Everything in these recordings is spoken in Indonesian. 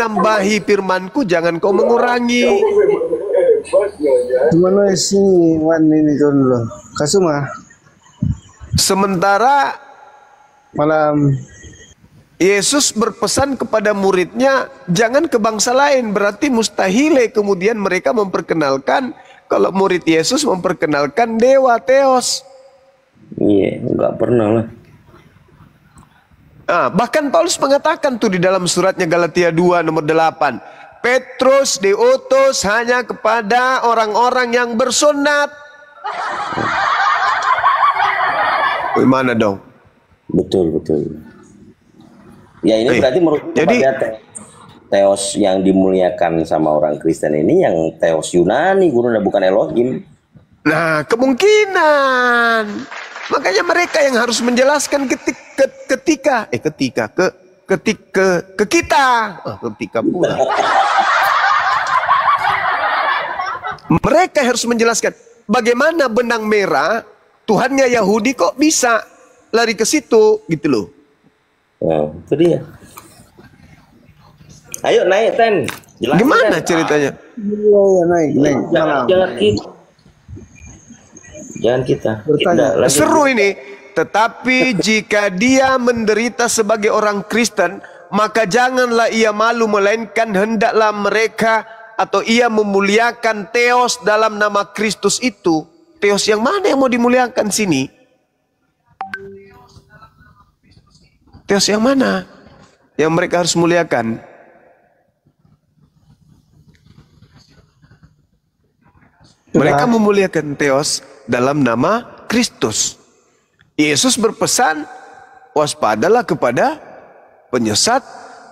menambahi firmanku, jangan kau mengurangi. Gimana sih Wan ini dulu? Kasuma. Sementara Malam. Yesus berpesan kepada muridnya, jangan ke bangsa lain. Berarti mustahil kemudian mereka memperkenalkan, kalau murid Yesus memperkenalkan dewa Theos. Iya, nggak pernah lah. Nah, bahkan Paulus mengatakan tuh di dalam suratnya Galatia 2 nomor 8, Petrus diutus hanya kepada orang-orang yang bersunat. Gimana dong? Betul. Ya ini berarti menurut Theos yang dimuliakan sama orang Kristen ini yang Theos Yunani, guru, bukan Elohim. Nah, kemungkinan. Makanya mereka yang harus menjelaskan ke kita. Ketika pula. Mereka harus menjelaskan bagaimana benang merah Tuhannya Yahudi kok bisa lari ke situ gitu loh. Nah, itu dia. Ayo naik Ten. Jelasin, gimana Ten. ceritanya? Iya, naik. Jangan kita. Seru ini. Tetapi jika dia menderita sebagai orang Kristen, maka janganlah ia malu, melainkan hendaklah mereka atau ia memuliakan Theos dalam nama Kristus itu. Theos yang mana yang mau dimuliakan sini? Theos yang mana yang mereka harus muliakan? Mereka memuliakan Theos dalam nama Kristus. Yesus berpesan, waspadalah kepada penyesat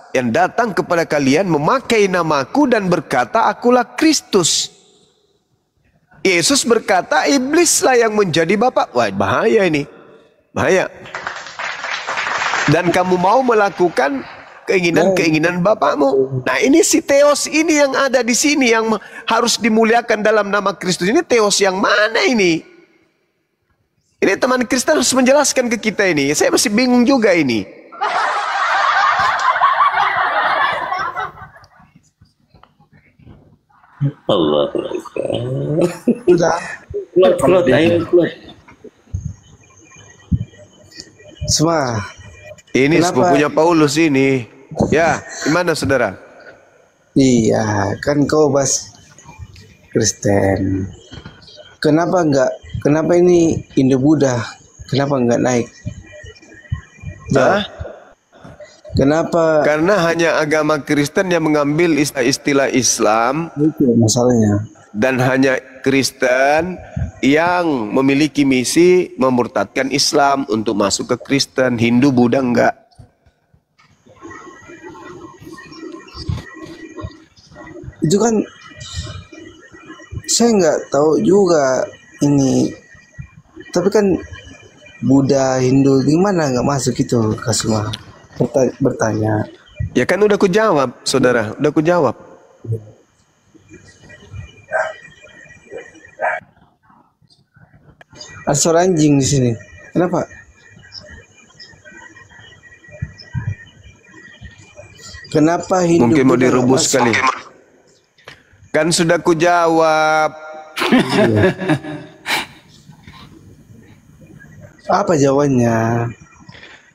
yang datang kepada kalian memakai namaku dan berkata, akulah Kristus. Yesus berkata, iblislah yang menjadi bapak. Wah, bahaya ini. Bahaya. Dan kamu mau melakukan keinginan-keinginan bapakmu. Nah, ini si Theos ini yang ada di sini yang harus dimuliakan dalam nama Kristus. Ini Theos yang mana ini? Ini teman Kristen harus menjelaskan ke kita ini. Saya masih bingung juga ini. Allah. Udah. Keluar, ayo keluar. Semua. Ini Kenapa? sepupunya Paulus ini. Ya, gimana saudara? Iya, kan kau bahas Kristen. Kenapa ini Indo-Buddha? Kenapa enggak naik? Hah? Kenapa? Karena hanya agama Kristen yang mengambil istilah Islam. Itu masalahnya. Dan hanya Kristen yang memiliki misi memurtadkan Islam untuk masuk ke Kristen. Hindu, Buddha enggak. Itu kan saya nggak tahu juga ini. Tapi kan Buddha, Hindu gimana nggak masuk itu Kasuma? Bertanya. Ya kan udah ku jawab, saudara. Udah ku jawab. Ada suara anjing di sini. Kenapa? Kenapa Hindu? Mungkin mau Buddha nggak direbus masuk? kali. Kan sudah ku jawab. Apa jawabannya?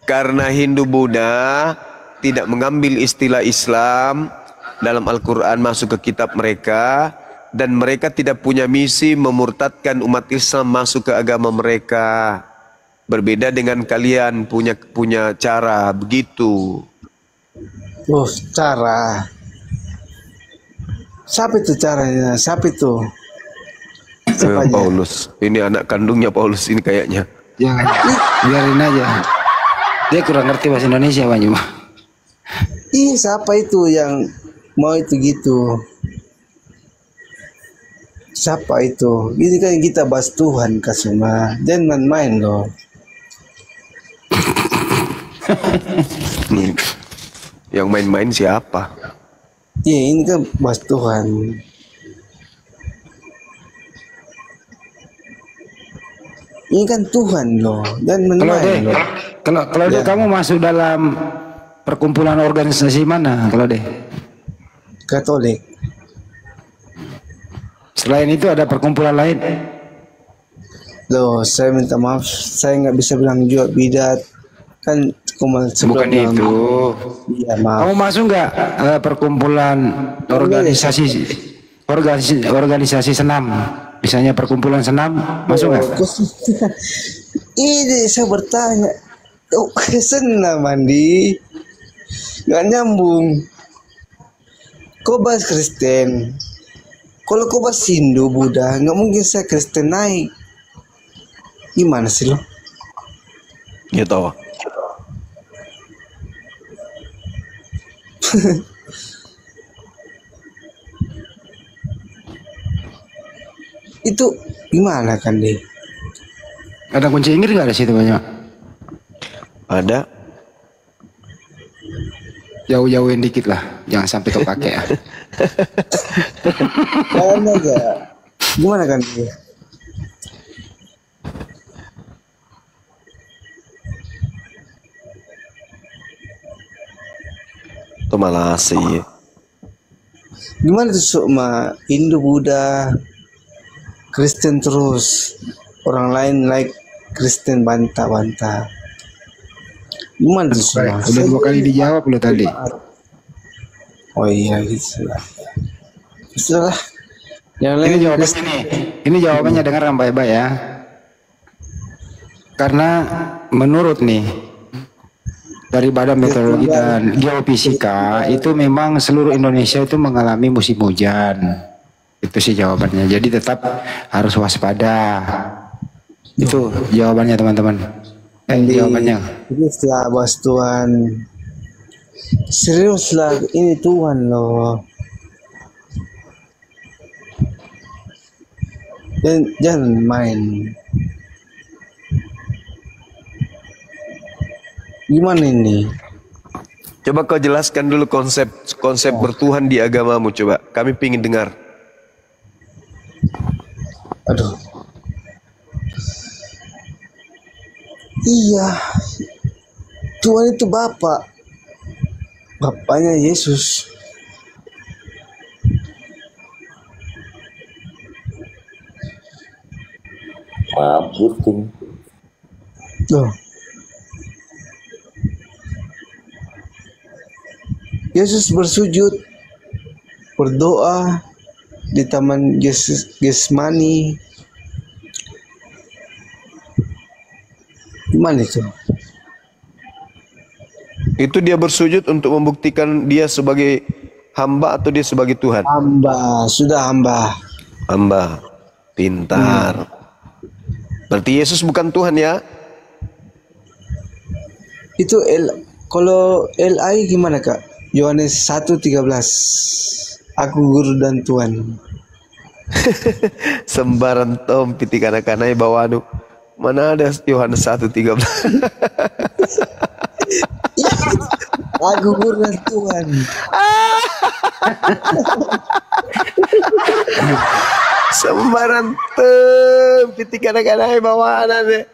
Karena Hindu Buddha tidak mengambil istilah Islam dalam Al-Quran masuk ke kitab mereka, dan mereka tidak punya misi memurtadkan umat Islam masuk ke agama mereka. Berbeda dengan kalian punya cara begitu. Oh, cara. Siapa itu caranya? Siapa itu? Siapa aja? Paulus. Ini anak kandungnya Paulus ini kayaknya. Jangan, biarin aja. Dia kurang ngerti bahasa Indonesia Banyu. Ih, siapa itu yang mau itu gitu? Siapa itu? Ini kan kita bahas Tuhan Kasuma. Jangan main-main loh. Yang main-main siapa? Iya, ini kan bahas Tuhan. Ini kan Tuhan loh, dan main-main loh. Kalau deh kamu masuk dalam perkumpulan organisasi mana kalau deh? Katolik. Selain itu ada perkumpulan lain? Loh, saya minta maaf, saya nggak bisa bilang juga bidat. Kan kumal Bukan itu. Iya, maaf. Kamu masuk nggak perkumpulan organisasi senam? Misalnya perkumpulan senam, masuk nggak? Ini saya bertanya. Oh, senam mandi. Nggak nyambung. Kau bahas Kristen. Kalau kau bahas Hindu, Buddha, nggak mungkin saya Kristen naik. Gimana sih lo? Gitu. Itu gimana kan deh? Ada kunci Inggris nggak di situ banyak? Ada. Jauh-jauhin dikit lah, jangan sampai kepake ya. Jangan aja. Gimana kan dia? Itu malah sih. Gimana tuh Sukma? Hindu, Buddha, Kristen terus. Orang lain like Kristen bantah-bantah. Gimana tuh Sukma? Udah 2 kali dijawab lo tadi. Oh iya gitu lah. Sudah. Yang lain Ini jawabannya nih. Ini jawabannya dengarkan baik-baik ya. Karena menurut nih dari Badan Meteorologi dan Geofisika itu memang seluruh Indonesia itu mengalami musim hujan. Itu sih jawabannya. Jadi tetap harus waspada. Itu jawabannya teman-teman. Jawabannya. Ini setelah bahas Tuhan. Serius lah, ini Tuhan loh. Dan jangan main. Gimana ini? Coba kau jelaskan dulu konsep bertuhan di agamamu, coba. Kami pingin dengar. Aduh. Iya. Tuhan itu Bapa. Bapaknya Yesus. Maaf, Putin. Loh. Yesus bersujud, berdoa di taman Getsemani. Gimana itu? Itu dia bersujud untuk membuktikan dia sebagai hamba atau dia sebagai Tuhan? Hamba, sudah hamba. Hamba. Pintar. Berarti Yesus bukan Tuhan ya? Itu kalau LI gimana Kak? Yohanes 1:13. Aku guru dan Tuhan. Sembaran tom piti kana-kanai bawanu. Mana ada Yohanes 1:13? Aku guru dan Tuhan. Sembaran tom piti kana-kanai bawanu.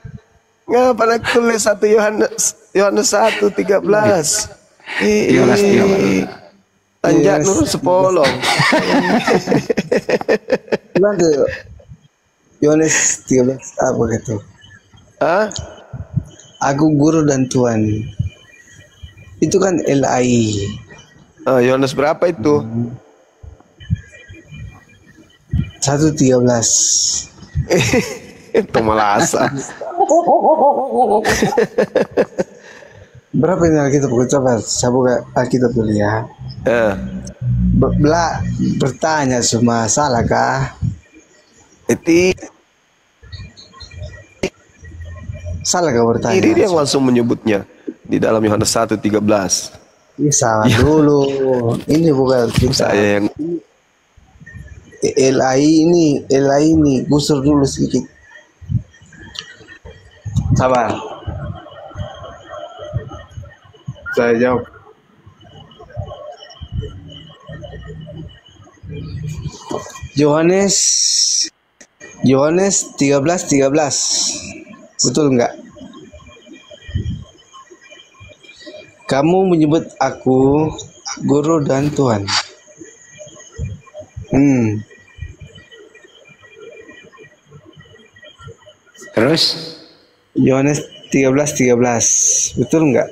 Ngapa nak tulis 1 Yohanes 1:13? Tanjak nur sepolong. Gimana tuh? Yohanes 13 apa gitu? Hah? Aku guru dan Tuhan. Itu kan LI. Yohanes berapa itu? 1:13. Itu malah asa. Berapa ini Alkitab? Coba saya buka Alkitab dulu ya. Bertanya semua salah kah? Itu Salah kah bertanya? ini dia yang langsung menyebutnya di dalam Yohanes 1:13. Ini salah dulu. Ini bukan kita. Saya yang LI ini gusur dulu sedikit. Sabar. Saya jawab. Yohanes 13:13. Betul enggak? Kamu menyebut aku guru dan Tuhan. Terus? Yohanes 13:13. Betul nggak?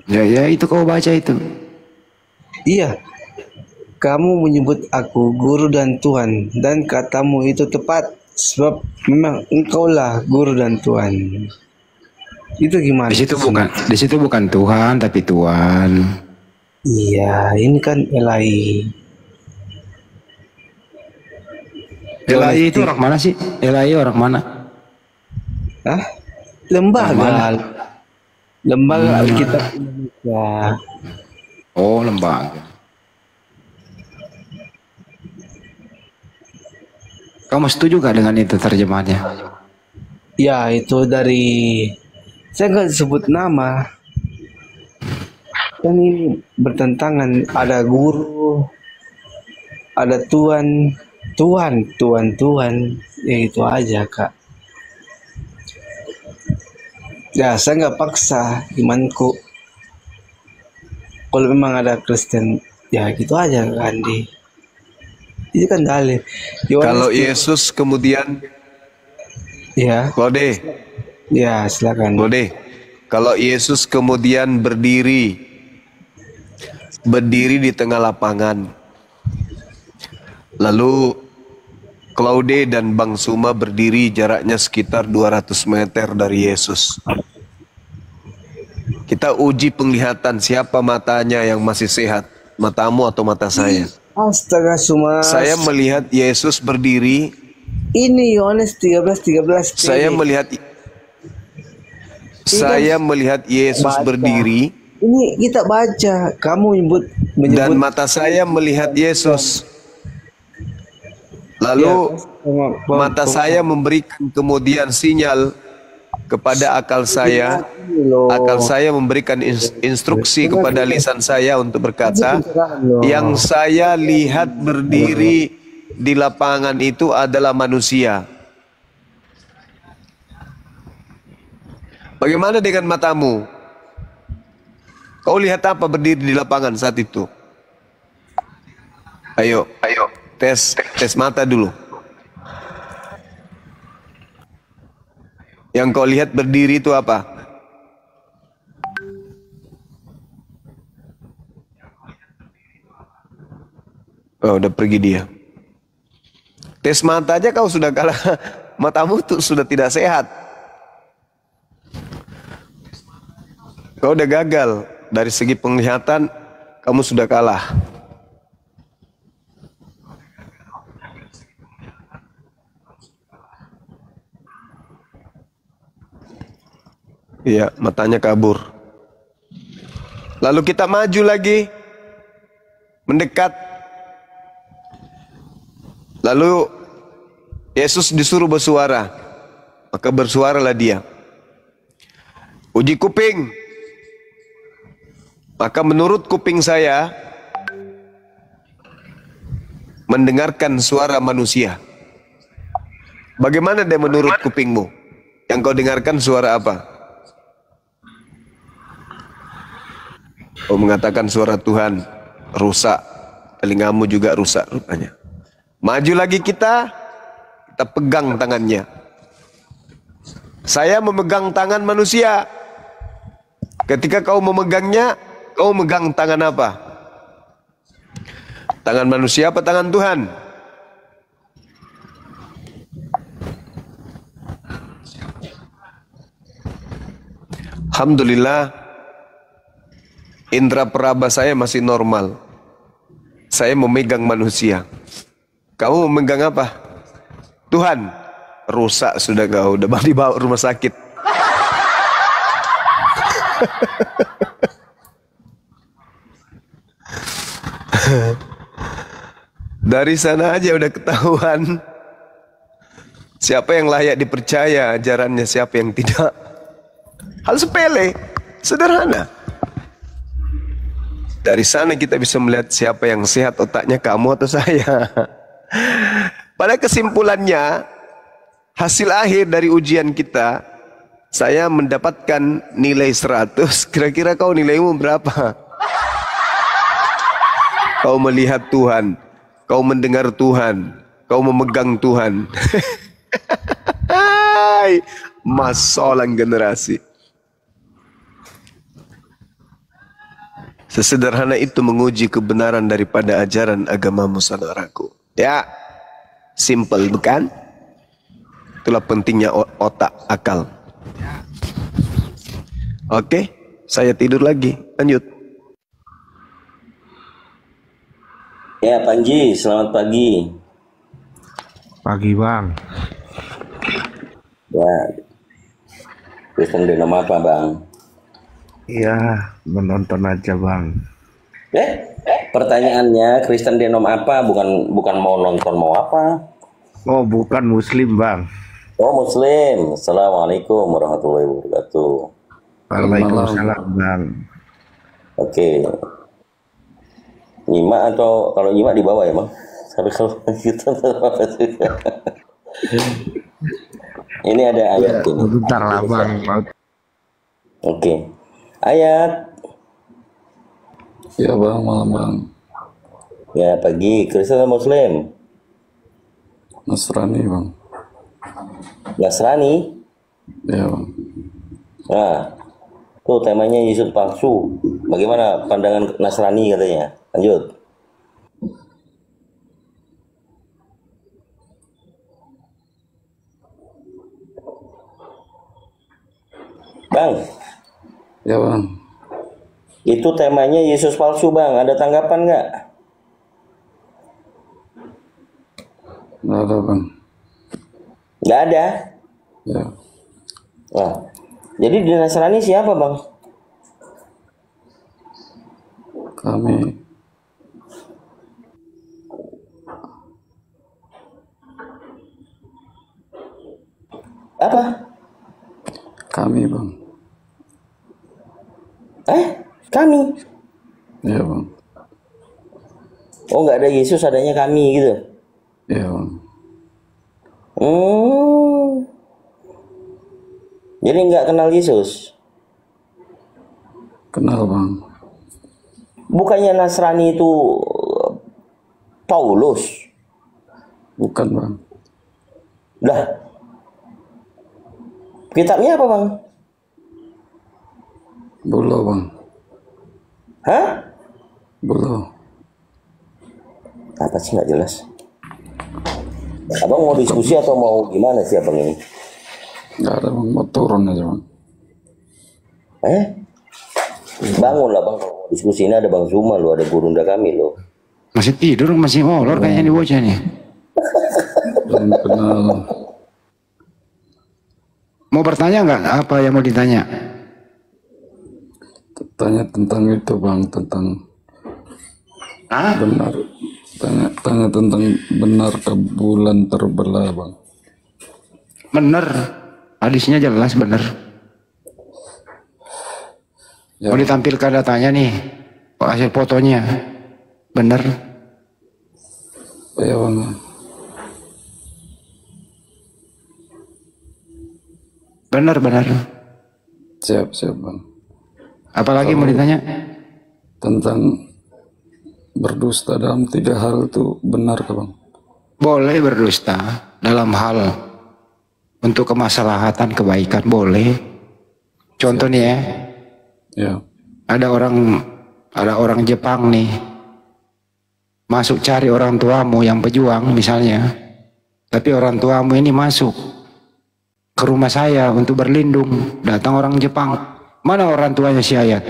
Ya itu kau baca itu. Iya. Kamu menyebut aku guru dan Tuhan, dan katamu itu tepat, sebab memang engkaulah guru dan Tuhan. Itu gimana? Di situ bukan Tuhan tapi Tuhan. Iya, ini kan Elai. Elai itu orang mana sih? Elai orang mana? Hah? Lembaga. Lembaga Alkitab Indonesia. Oh, lembaga. Kamu setuju gak dengan itu terjemahannya? Ya, itu dari, saya nggak sebut nama. Kan ini bertentangan. Ada guru, ada Tuhan. Ya itu aja, Kak. Ya, saya nggak paksa imanku. Kalau memang ada Kristen, ya gitu aja, Kak Andi. Itu kan dalil. Kalau Yesus kemudian, ya, Lode, ya silakan. Lode, kalau Yesus kemudian berdiri di tengah lapangan, lalu Claude dan Bang Suma berdiri jaraknya sekitar 200 meter dari Yesus. Kita uji penglihatan siapa matanya yang masih sehat, matamu atau mata saya. Astaga, Suma. Saya melihat Yesus berdiri. Ini Yohanes 13:13. Saya melihat Yesus baca. berdiri. Ini kita baca. Kamu menyebut dan mata saya melihat Yesus. Lalu mata saya memberikan kemudian sinyal kepada akal saya. Akal saya memberikan instruksi kepada lisan saya untuk berkata, yang saya lihat berdiri di lapangan itu adalah manusia. Bagaimana dengan matamu? Kau lihat apa berdiri di lapangan saat itu? Ayo, tes mata dulu. Yang kau lihat berdiri itu apa? Oh, udah pergi dia. Tes mata aja kau sudah kalah. Matamu tuh sudah tidak sehat. Kau udah gagal. Dari segi penglihatan, kamu sudah kalah. Iya, matanya kabur. Lalu kita maju lagi. Mendekat. Lalu Yesus disuruh bersuara. Maka bersuaralah dia. Uji kuping. Maka menurut kuping saya mendengarkan suara manusia. Bagaimana dia menurut kupingmu? Yang kau dengarkan suara apa? Kau mengatakan suara Tuhan. Rusak. Telingamu juga rusak rupanya. Maju lagi kita pegang tangannya. Saya memegang tangan manusia. Ketika kau memegangnya, kau megang tangan apa? Tangan manusia apa tangan Tuhan? Alhamdulillah, indera peraba saya masih normal. Saya memegang manusia. Kamu memegang apa? Tuhan. Rusak sudah kau, udah dibawa rumah sakit. Dari sana aja udah ketahuan siapa yang layak dipercaya ajarannya, siapa yang tidak. Hal sepele, sederhana. Dari sana kita bisa melihat siapa yang sehat otaknya, kamu atau saya. Pada kesimpulannya, hasil akhir dari ujian kita, saya mendapatkan nilai 100. Kira-kira kau nilaimu berapa? kau melihat Tuhan, kau mendengar Tuhan, kau memegang Tuhan. Hai, masalah generasi. Sesederhana itu menguji kebenaran daripada ajaran agamamu, saudaraku. Ya, simple bukan? Itulah pentingnya otak, akal. Oke, saya tidur lagi. Lanjut. Ya, Panji, selamat pagi. Pagi bang. Ya, Kristen denom apa bang? Iya, menonton aja bang. Pertanyaannya Kristen denom apa? Bukan mau nonton mau apa? Oh bukan muslim bang. Oh Muslim. Assalamualaikum warahmatullahi wabarakatuh. Waalaikumsalam bang. Oke. Nyimak atau kalau nyimak di bawah ya bang? Tapi kalau gitu ini ada ayat ini. Bentar lah bang. Oke. Ayat. Ya bang, malam bang. Ya pagi. Kristen atau Muslim? Nasrani bang. Nasrani? Ya bang. Nah, tuh temanya Yesus palsu. Bagaimana pandangan Nasrani katanya? Lanjut. Bang, Ya bang. itu temanya Yesus palsu bang. Ada tanggapan nggak? Nggak ada bang. Nggak ada. Ya. Nah, jadi di Nasrani siapa bang? Kami. Apa? Kami bang. Kami. Ya bang. Oh nggak ada Yesus, adanya kami gitu. Ya bang. Jadi nggak kenal Yesus. Kenal bang. Bukannya Nasrani itu Paulus? Bukan bang. Lah, kitabnya apa bang? Bolo bang. Hah? Bolo. Apa sih nggak jelas? Abang mau diskusi atau mau gimana sih abang ini? Nggak ada bang. Mau turun aja bang. Bangun lah bang, kalau mau diskusi ini ada Bang Zuma lo, ada Gurunda kami lo. Masih tidur, masih molor kayaknya di bocah nih. Belum kenal. Mau bertanya nggak? Apa yang mau ditanya? Tanya tentang itu bang. Tentang benar. Tanya tentang benar ke bulan terbelah bang. Bener, hadisnya jelas bener. Ya, Mau ditampilkan datanya nih, hasil fotonya, bener. ya bang. Bener. Siap bang. Apalagi mau ditanya? Tentang berdusta dalam 3 hal itu benar ke bang? Boleh berdusta dalam hal untuk kemaslahatan kebaikan, boleh. Contoh nih ya. Ya. Ada orang Jepang nih masuk cari orang tuamu yang pejuang misalnya, tapi orang tuamu ini masuk ke rumah saya untuk berlindung. Datang orang Jepang, mana orang tuanya si Ayat?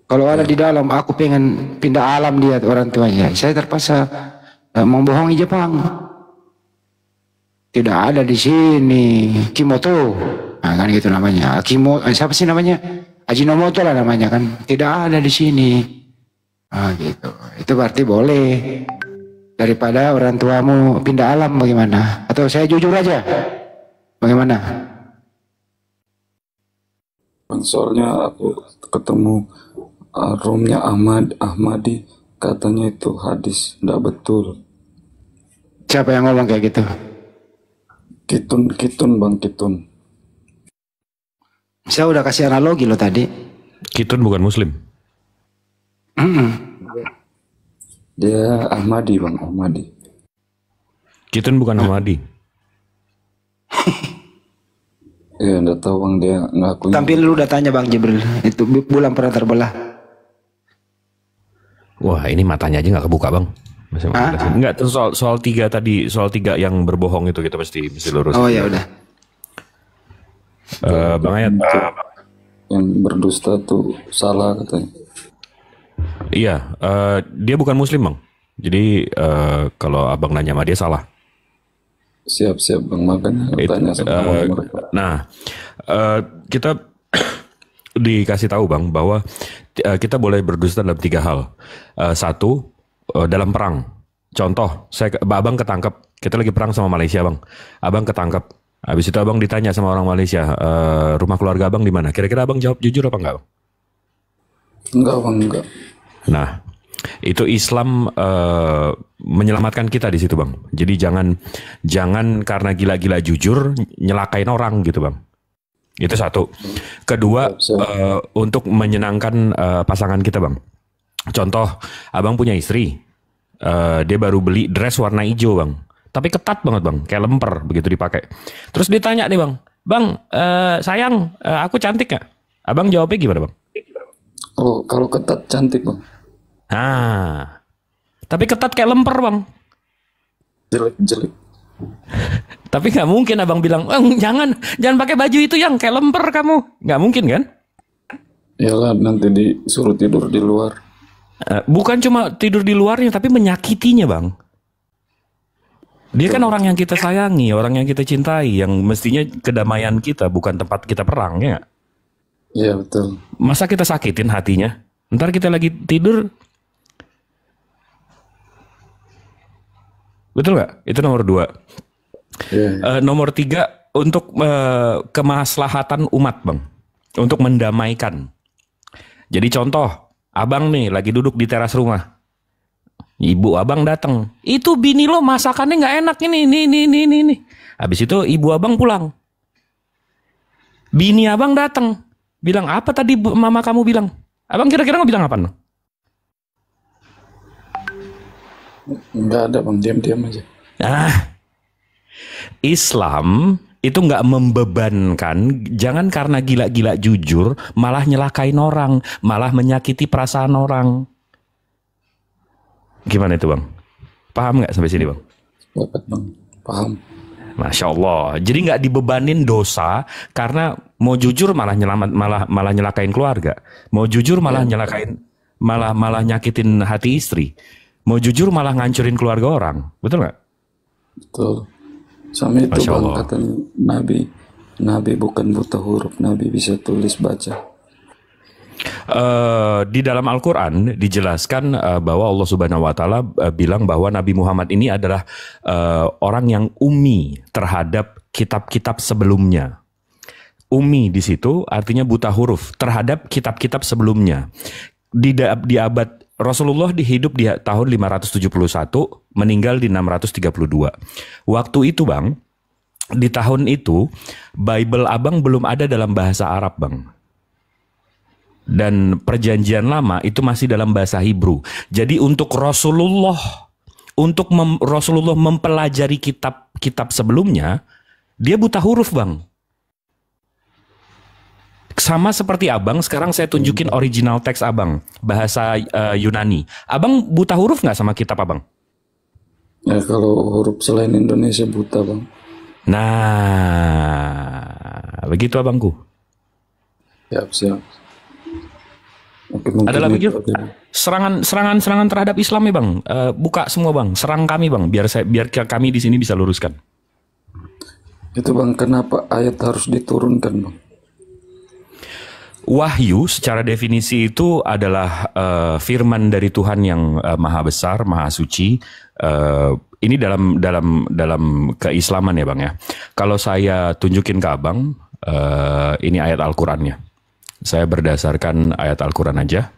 Kalau ada di dalam, aku pengen pindah alam dia orang tuanya. Saya terpaksa membohongi Jepang. Tidak ada di sini Kimoto, nah, kan gitu namanya. Siapa sih namanya? Ajinomoto lah namanya kan. Tidak ada di sini. Nah, gitu. Itu berarti boleh. Daripada orang tuamu pindah alam bagaimana? Atau saya jujur aja? Bagaimana? Bang, soalnya aku ketemu roomnya Ahmadi, katanya itu hadis nggak betul. Siapa yang ngomong kayak gitu? Kitun bang, Kitun. Saya udah kasih analogi loh tadi. Kitun bukan muslim. Dia Ahmadi bang, Ahmadi. Kita bukan Ahmadi. Ya enggak tahu bang, dia ngakunya. Tampil lu datanya Bang Jibril. Itu bulan pernah terbelah. Wah, ini matanya aja nggak kebuka bang. Masih mau jelasin. Enggak, terus soal 3 tadi, soal 3 yang berbohong itu kita mesti lurus. Oh ya udah. Bang Ayat. Yang berdusta tuh salah katanya. Iya, dia bukan Muslim bang. Jadi kalau abang nanya sama dia salah. Siap bang, makanya tanya sama mereka. Nah, kita dikasih tahu bang bahwa kita boleh berdusta dalam 3 hal. Satu, dalam perang. Contoh, abang ketangkep. Kita lagi perang sama Malaysia bang. Abang ketangkep. Habis itu abang ditanya sama orang Malaysia, rumah keluarga abang di mana? Kira-kira abang jawab jujur apa enggak? Enggak bang, enggak. Nah, itu Islam menyelamatkan kita di situ bang. Jadi jangan karena gila-gila jujur nyelakain orang gitu bang. Itu satu. Kedua, untuk menyenangkan pasangan kita bang. Contoh, abang punya istri, dia baru beli dress warna hijau bang. Tapi ketat banget bang, kayak lemper begitu dipakai. Terus ditanya nih bang, sayang, aku cantik gak? Abang jawabnya gimana bang? Kalau ketat cantik bang. Ah, tapi ketat kayak lemper bang. Jelek. Tapi nggak mungkin abang bilang, jangan pakai baju itu yang kayak lemper kamu. Nggak mungkin kan? Iyalah, nanti disuruh tidur di luar. Bukan cuma tidur di luarnya, tapi menyakitinya bang. Dia kan orang yang kita sayangi, orang yang kita cintai, yang mestinya kedamaian kita, bukan tempat kita perang, ya nggak? Iya betul. Masa kita sakitin hatinya? Ntar kita lagi tidur, betul nggak? Itu nomor 2. Yeah. Nomor 3, untuk kemaslahatan umat bang, untuk mendamaikan. Jadi contoh, abang nih lagi duduk di teras rumah, ibu abang datang, itu bini lo masakannya nggak enak ini. Habis itu ibu abang pulang, bini abang datang, bilang apa tadi mama kamu bilang? Abang kira-kira nggak bilang apa? Nggak ada bang, diam-diam aja. Nah, Islam itu nggak membebankan, jangan karena gila-gila jujur malah nyelakain orang, malah menyakiti perasaan orang. Gimana itu bang? Paham nggak sampai sini bang? Dapat bang, paham. Masya Allah. Jadi nggak dibebanin dosa karena mau jujur malah malah nyelakain keluarga, mau jujur malah nyelakain, malah nyakitin hati istri, mau jujur malah ngancurin keluarga orang, betul nggak? Betul. Sama itu Masya bang, Allah. katanya Nabi bukan buta huruf, Nabi bisa tulis baca. Di dalam Al-Quran dijelaskan bahwa Allah Subhanahu Wa Taala bilang bahwa Nabi Muhammad ini adalah orang yang ummi terhadap kitab-kitab sebelumnya. Ummi di situ artinya buta huruf terhadap kitab-kitab sebelumnya. Di abad Rasulullah hidup di tahun 571, meninggal di 632. Waktu itu bang, di tahun itu Bible abang belum ada dalam bahasa Arab bang. Dan perjanjian lama itu masih dalam bahasa Hebrew. Jadi untuk Rasulullah, Rasulullah mempelajari kitab sebelumnya, dia buta huruf bang. Sama seperti abang, sekarang saya tunjukin original teks abang, bahasa Yunani. Abang buta huruf nggak sama kitab abang? Ya kalau huruf selain Indonesia buta bang. Nah, begitu abangku. Siap. Oke, Ada lagi itu yuk? Serangan terhadap Islam ya bang. Buka semua bang, serang kami bang, biar kami di sini bisa luruskan. Itu bang, kenapa ayat harus diturunkan bang? Wahyu secara definisi itu adalah firman dari Tuhan yang maha besar, maha suci. Ini dalam keislaman ya bang ya. Kalau saya tunjukin ke abang, ini ayat Al-Qurannya. Saya berdasarkan ayat Al-Quran aja.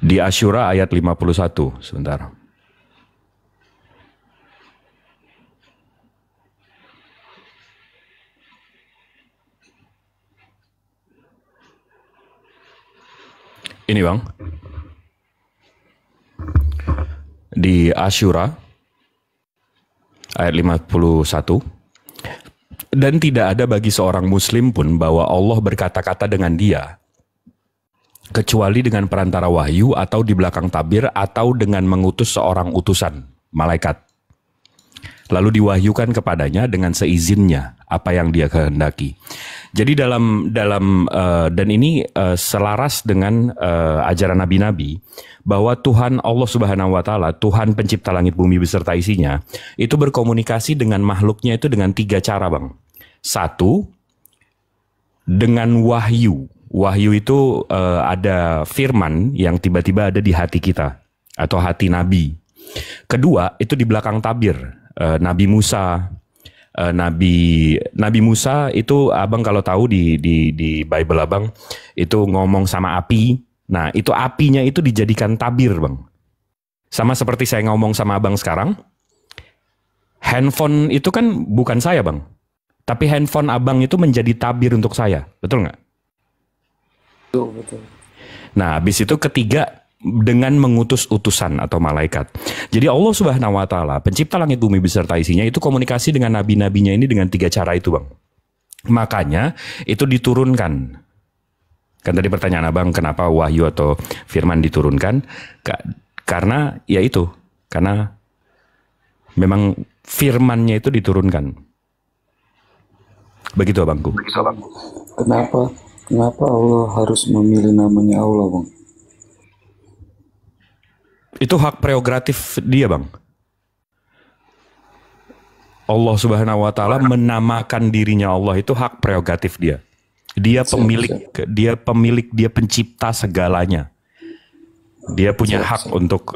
Di Asyura ayat 51, sebentar. Ini Bang. Di Asyura ayat 51. Dan tidak ada bagi seorang muslim pun bahwa Allah berkata-kata dengan dia kecuali dengan perantara wahyu atau di belakang tabir atau dengan mengutus seorang utusan malaikat. Lalu diwahyukan kepadanya dengan seizinnya apa yang dia kehendaki. Jadi dan ini selaras dengan ajaran nabi-nabi bahwa Tuhan Allah Subhanahu wa taala, Tuhan pencipta langit bumi beserta isinya, itu berkomunikasi dengan makhluknya itu dengan 3 cara, Bang. 1, dengan wahyu. Wahyu itu ada firman yang tiba-tiba ada di hati kita atau hati nabi. Kedua, itu di belakang tabir. Nabi Musa, Nabi Musa itu abang kalau tahu di Bible abang itu ngomong sama api. Nah itu apinya itu dijadikan tabir, Bang. Sama seperti saya ngomong sama abang sekarang. Handphone itu kan bukan saya, Bang. Tapi handphone abang itu menjadi tabir untuk saya. Betul nggak? Betul. Nah habis itu ketiga, dengan mengutus utusan atau malaikat. Jadi Allah Subhanahu wa taala, pencipta langit bumi beserta isinya, itu komunikasi dengan nabi-nabinya ini dengan 3 cara itu, Bang. Makanya itu diturunkan. Kan tadi pertanyaan Abang kenapa wahyu atau firman diturunkan? Karena ya itu, karena memang firmannya itu diturunkan. Begitu Abangku. Kenapa Allah harus memilih namanya Allah, Bang? Itu hak prerogatif dia, Bang. Allah Subhanahu wa taala menamakan dirinya Allah, itu hak prerogatif dia. Dia pemilik, dia pencipta segalanya. Dia punya hak untuk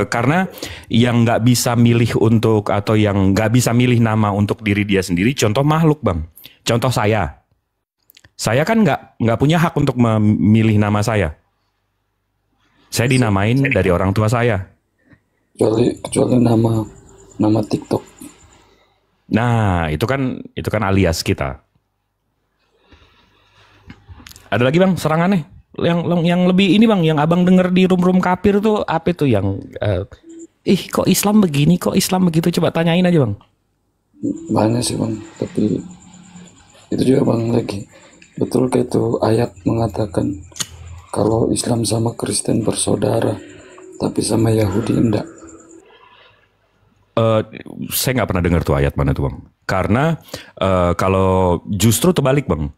karena yang nggak bisa milih untuk atau yang nggak bisa milih nama untuk diri dia sendiri, contoh makhluk, Bang. Contoh saya kan nggak punya hak untuk memilih nama saya. Saya dinamain dari orang tua saya. Kecuali nama TikTok. Nah, itu kan alias kita. Ada lagi, Bang, serangannya yang lebih ini, Bang, yang Abang dengar di room kafir tuh apa itu yang kok Islam begini, kok Islam begitu, coba tanyain aja, Bang. Banyak sih, Bang, tapi itu juga, Bang, lagi. Betul kayak itu ayat mengatakan kalau Islam sama Kristen bersaudara, tapi sama Yahudi enggak. Saya nggak pernah dengar tuh ayat mana tuh, Bang. Karena kalau justru terbalik, Bang.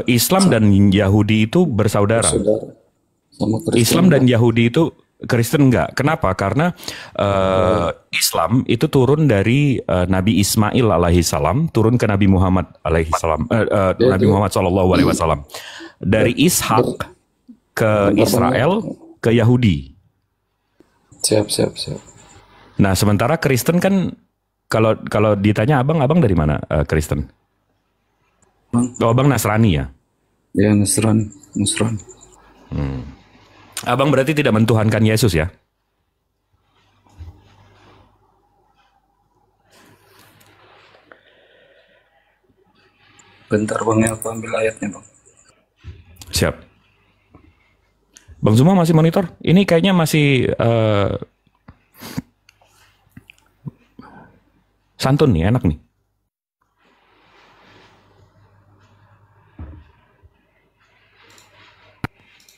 Islam dan Yahudi itu bersaudara. Sama Kristen Islam dan enggak. Yahudi itu Kristen enggak. Kenapa? Karena Islam itu turun dari Nabi Ismail alaihissalam turun ke Nabi Muhammad alaihissalam, Nabi Muhammad sallallahu alaihi wasallam. Dari Ishak ke Israel ke Yahudi. Siap. Nah, sementara Kristen kan kalau ditanya abang dari mana Kristen? Oh, Abang Nasrani ya? Ya, Nasrani. Abang berarti tidak mentuhankan Yesus ya? Bentar, Bang, ya, aku ambil ayatnya, Bang. Siap. Bang Zuma masih monitor? Ini kayaknya masih santun nih, enak nih.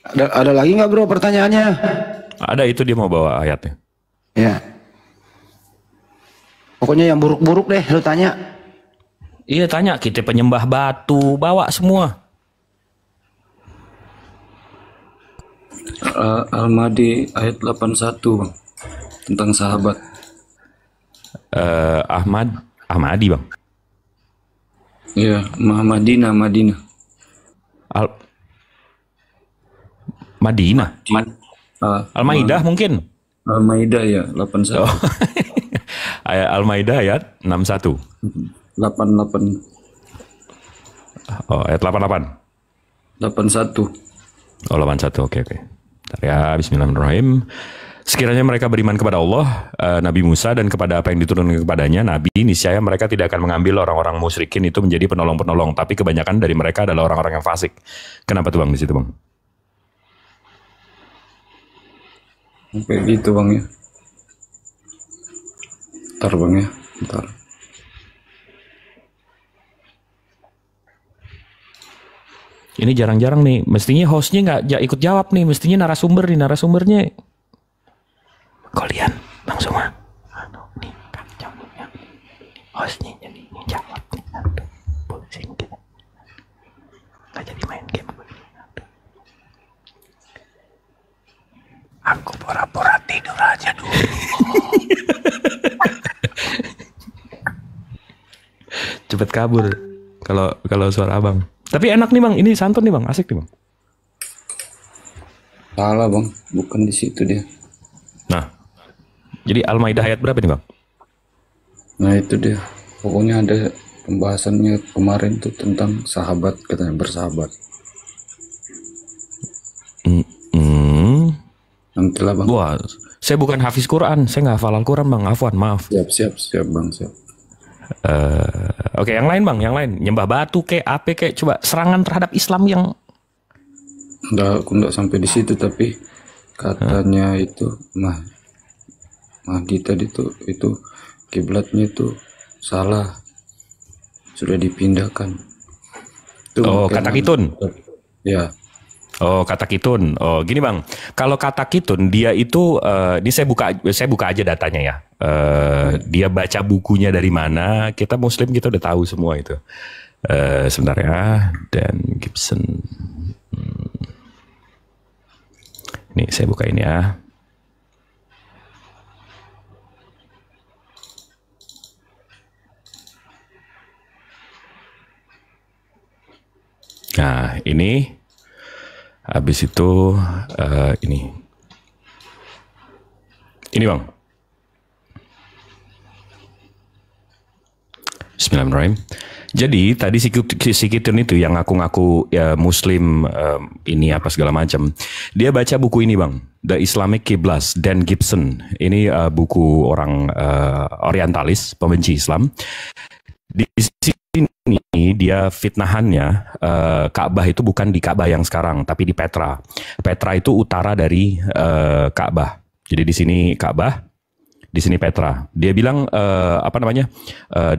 Ada lagi nggak, bro, pertanyaannya? Ada, itu dia mau bawa ayatnya. Ya. Pokoknya yang buruk-buruk deh, lu tanya. Iya, tanya, kita penyembah batu, bawa semua. Al-Madi ayat 81, Bang, tentang sahabat. Ahmadi, Bang. Iya, Madinah. Madinah. Al-Maidah mungkin. Al-Maidah ya, 81. Oh. Al-Maidah ayat 61. 88. Oh, ayat 88. 81. Oh, 81. Oke. Bentar ya, bismillahirrahmanirrahim. Sekiranya mereka beriman kepada Allah, Nabi Musa, dan kepada apa yang diturunkan kepadanya, Nabi, niscaya mereka tidak akan mengambil orang-orang musyrikin itu menjadi penolong-penolong, tapi kebanyakan dari mereka adalah orang-orang yang fasik. Kenapa tuh, Bang, di situ, Bang? Sampai gitu bang ya. Ntar bang ya, ntar. Ini jarang-jarang nih, mestinya hostnya nggak ikut jawab nih, mestinya narasumbernya. Kalian langsung nih kan jawabnya, hostnya jadi jawab nih, pusing gitu, nggak jadi main game. Aku pura-pura tidur aja dulu. Cepet kabur kalau suara abang. Tapi enak nih bang, ini santun nih bang, asik nih bang. Salah bang, bukan di situ dia. Nah, jadi Al-Maidah ayat berapa nih bang? Nah itu dia, pokoknya ada pembahasannya kemarin tuh tentang sahabat, katanya bersahabat. Nanti lah bang. Wah, saya bukan hafiz Quran, saya nggak hafal Al-Quran bang, afwan, maaf. Siap bang, siap. Oke, yang lain bang, yang lain nyembah batu kek, apa kek, coba serangan terhadap Islam yang Aku nggak sampai di situ, tapi katanya itu Mahdi tadi tuh itu kiblatnya itu salah, sudah dipindahkan. Itu kata kitun. Ya. Oh, kata kitun. Oh, gini bang, kalau kata kitun dia itu ini saya buka aja datanya ya. Dia baca bukunya dari mana? Kita Muslim kita udah tahu semua itu. Sebentar ya, Dan Gibson. Ini saya buka ini ya. Nah, ini. Habis itu ini bang. Bismillahirrahmanirrahim. Jadi tadi si Kitun itu yang ngaku-ngaku ya Muslim ini apa segala macam. Dia baca buku ini bang, The Islamic Qiblas, Dan Gibson. Ini buku orang orientalis, pembenci Islam. Di sini dia fitnahannya Ka'bah itu bukan di Ka'bah yang sekarang, tapi di Petra. Petra itu utara dari Ka'bah. Jadi di sini Ka'bah, di sini Petra. Dia bilang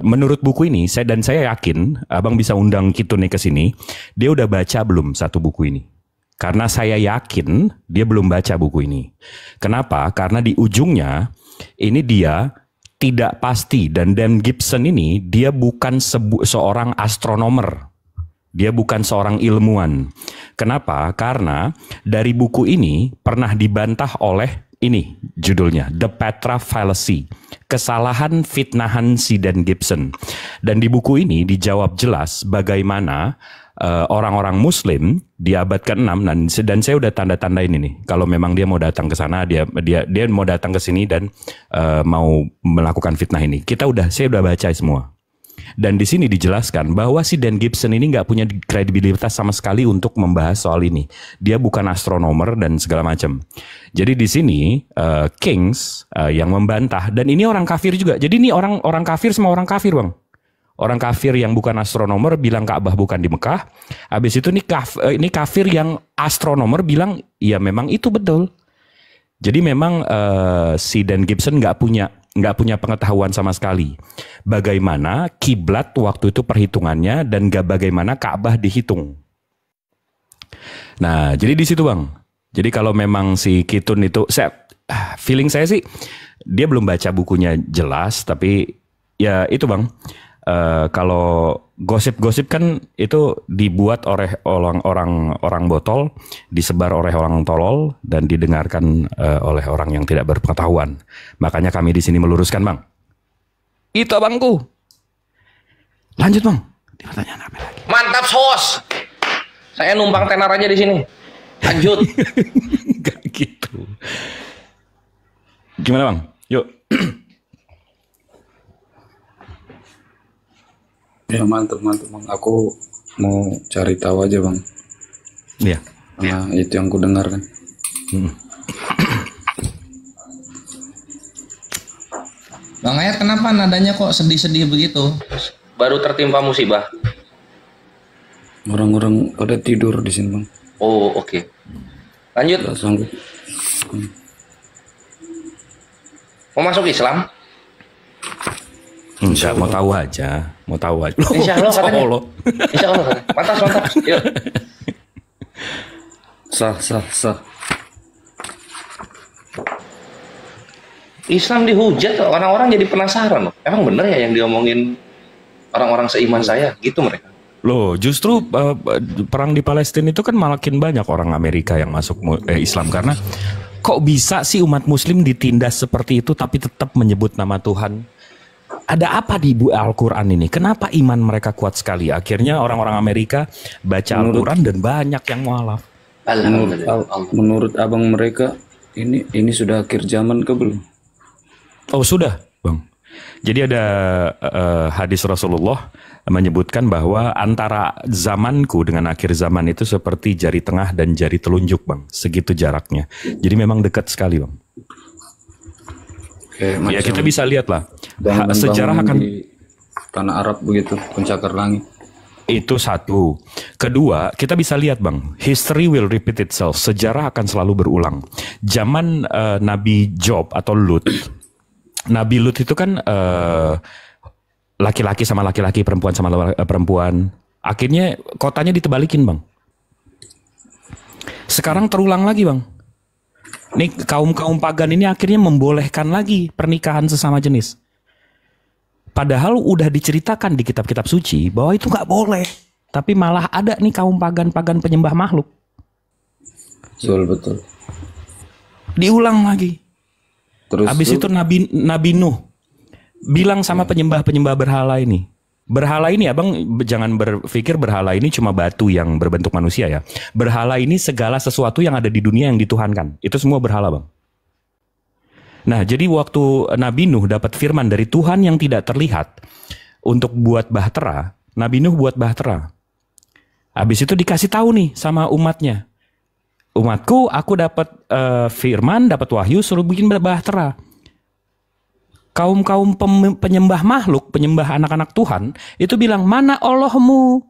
menurut buku ini, saya yakin abang bisa undang Kitun ke sini. Dia udah baca belum satu buku ini? Karena saya yakin dia belum baca buku ini. Kenapa? Karena di ujungnya ini dia tidak pasti, dan Dan Gibson ini dia bukan seorang astronomer. Dia bukan seorang ilmuwan. Kenapa? Karena dari buku ini pernah dibantah oleh ini judulnya The Petra Fallacy, kesalahan fitnahan si Dan Gibson. Dan di buku ini dijawab jelas bagaimana orang-orang Muslim di abad ke-6 dan saya udah tanda-tandain ini. Kalau memang dia mau datang ke sana, dia mau datang ke sini dan mau melakukan fitnah ini. Saya udah baca semua. Dan di sini dijelaskan bahwa si Dan Gibson ini nggak punya kredibilitas sama sekali untuk membahas soal ini. Dia bukan astronomer dan segala macam. Jadi di sini Kings yang membantah, dan ini orang kafir juga. Jadi ini orang kafir sama orang kafir bang. Orang kafir yang bukan astronomer bilang Ka'bah bukan di Mekah. Habis itu ini kafir yang astronomer bilang ya memang itu betul. Jadi memang si Dan Gibson nggak punya pengetahuan sama sekali bagaimana kiblat waktu itu perhitungannya dan bagaimana Ka'bah dihitung. Nah, jadi di situ bang. Jadi kalau memang si Kitun itu, feeling saya sih dia belum baca bukunya jelas, tapi ya itu bang. Kalau gosip-gosip kan itu dibuat oleh orang botol, disebar oleh orang tolol, dan didengarkan oleh orang yang tidak berpengetahuan. Makanya kami di sini meluruskan bang. Itu abangku. Lanjut bang. Pertanyaan apa lagi? Mantap sos. Saya numpang tenar aja di sini. Lanjut. Gak gitu. Gimana bang? Yuk. Ya mantap bang. Aku mau cari tahu aja bang. Iya. Nah itu yang ku dengar kan. Bang Ayat, kenapa nadanya kok sedih-sedih begitu? Baru tertimpa musibah. Orang-orang pada tidur di sini bang. Oh oke. Lanjut. Gak sanggup. Mau masuk Islam? Enggak, mau tahu aja. Insya Allah katanya. Insya Allah katanya. Mantap. Yuk. Sah. Islam dihujat, orang-orang jadi penasaran loh. Emang bener ya yang diomongin orang-orang seiman saya? Gitu mereka. Loh, justru perang di Palestina itu kan makin banyak orang Amerika yang masuk Islam karena kok bisa sih umat Muslim ditindas seperti itu tapi tetap menyebut nama Tuhan? Ada apa di Al-Quran ini? Kenapa iman mereka kuat sekali? Akhirnya orang-orang Amerika baca Al-Quran dan banyak yang mualaf. Menurut abang mereka ini sudah akhir zaman ke belum? Oh sudah, Bang. Jadi ada hadis Rasulullah menyebutkan bahwa antara zamanku dengan akhir zaman itu seperti jari tengah dan jari telunjuk, Bang. Segitu jaraknya. Jadi memang dekat sekali, Bang. Ya kita bisa lihat lah. Sejarah akan di tanah Arab begitu, pencakar langit. Itu satu. Kedua, kita bisa lihat, Bang, history will repeat itself. Sejarah akan selalu berulang. Zaman Nabi Job atau Lut. Nabi Lut itu kan laki-laki sama laki-laki, perempuan sama perempuan. Akhirnya kotanya ditebalikin, Bang. Sekarang terulang lagi, Bang. Nih kaum-kaum pagan ini akhirnya membolehkan lagi pernikahan sesama jenis. Padahal udah diceritakan di kitab-kitab suci bahwa itu nggak boleh. Tapi malah ada nih kaum pagan-pagan penyembah makhluk. Betul. Diulang lagi. Terus habis itu Nabi Nuh bilang sama penyembah-penyembah berhala ini. Berhala ini, abang jangan berpikir berhala ini cuma batu yang berbentuk manusia ya. Berhala ini segala sesuatu yang ada di dunia yang dituhankan. Itu semua berhala, Bang. Nah, jadi waktu Nabi Nuh dapat firman dari Tuhan yang tidak terlihat untuk buat bahtera, Nabi Nuh buat bahtera. Habis itu dikasih tahu nih sama umatnya. Umatku, aku dapat firman, dapat wahyu, suruh bikin bahtera. Kaum-kaum penyembah makhluk, penyembah anak-anak Tuhan, itu bilang, mana Allahmu?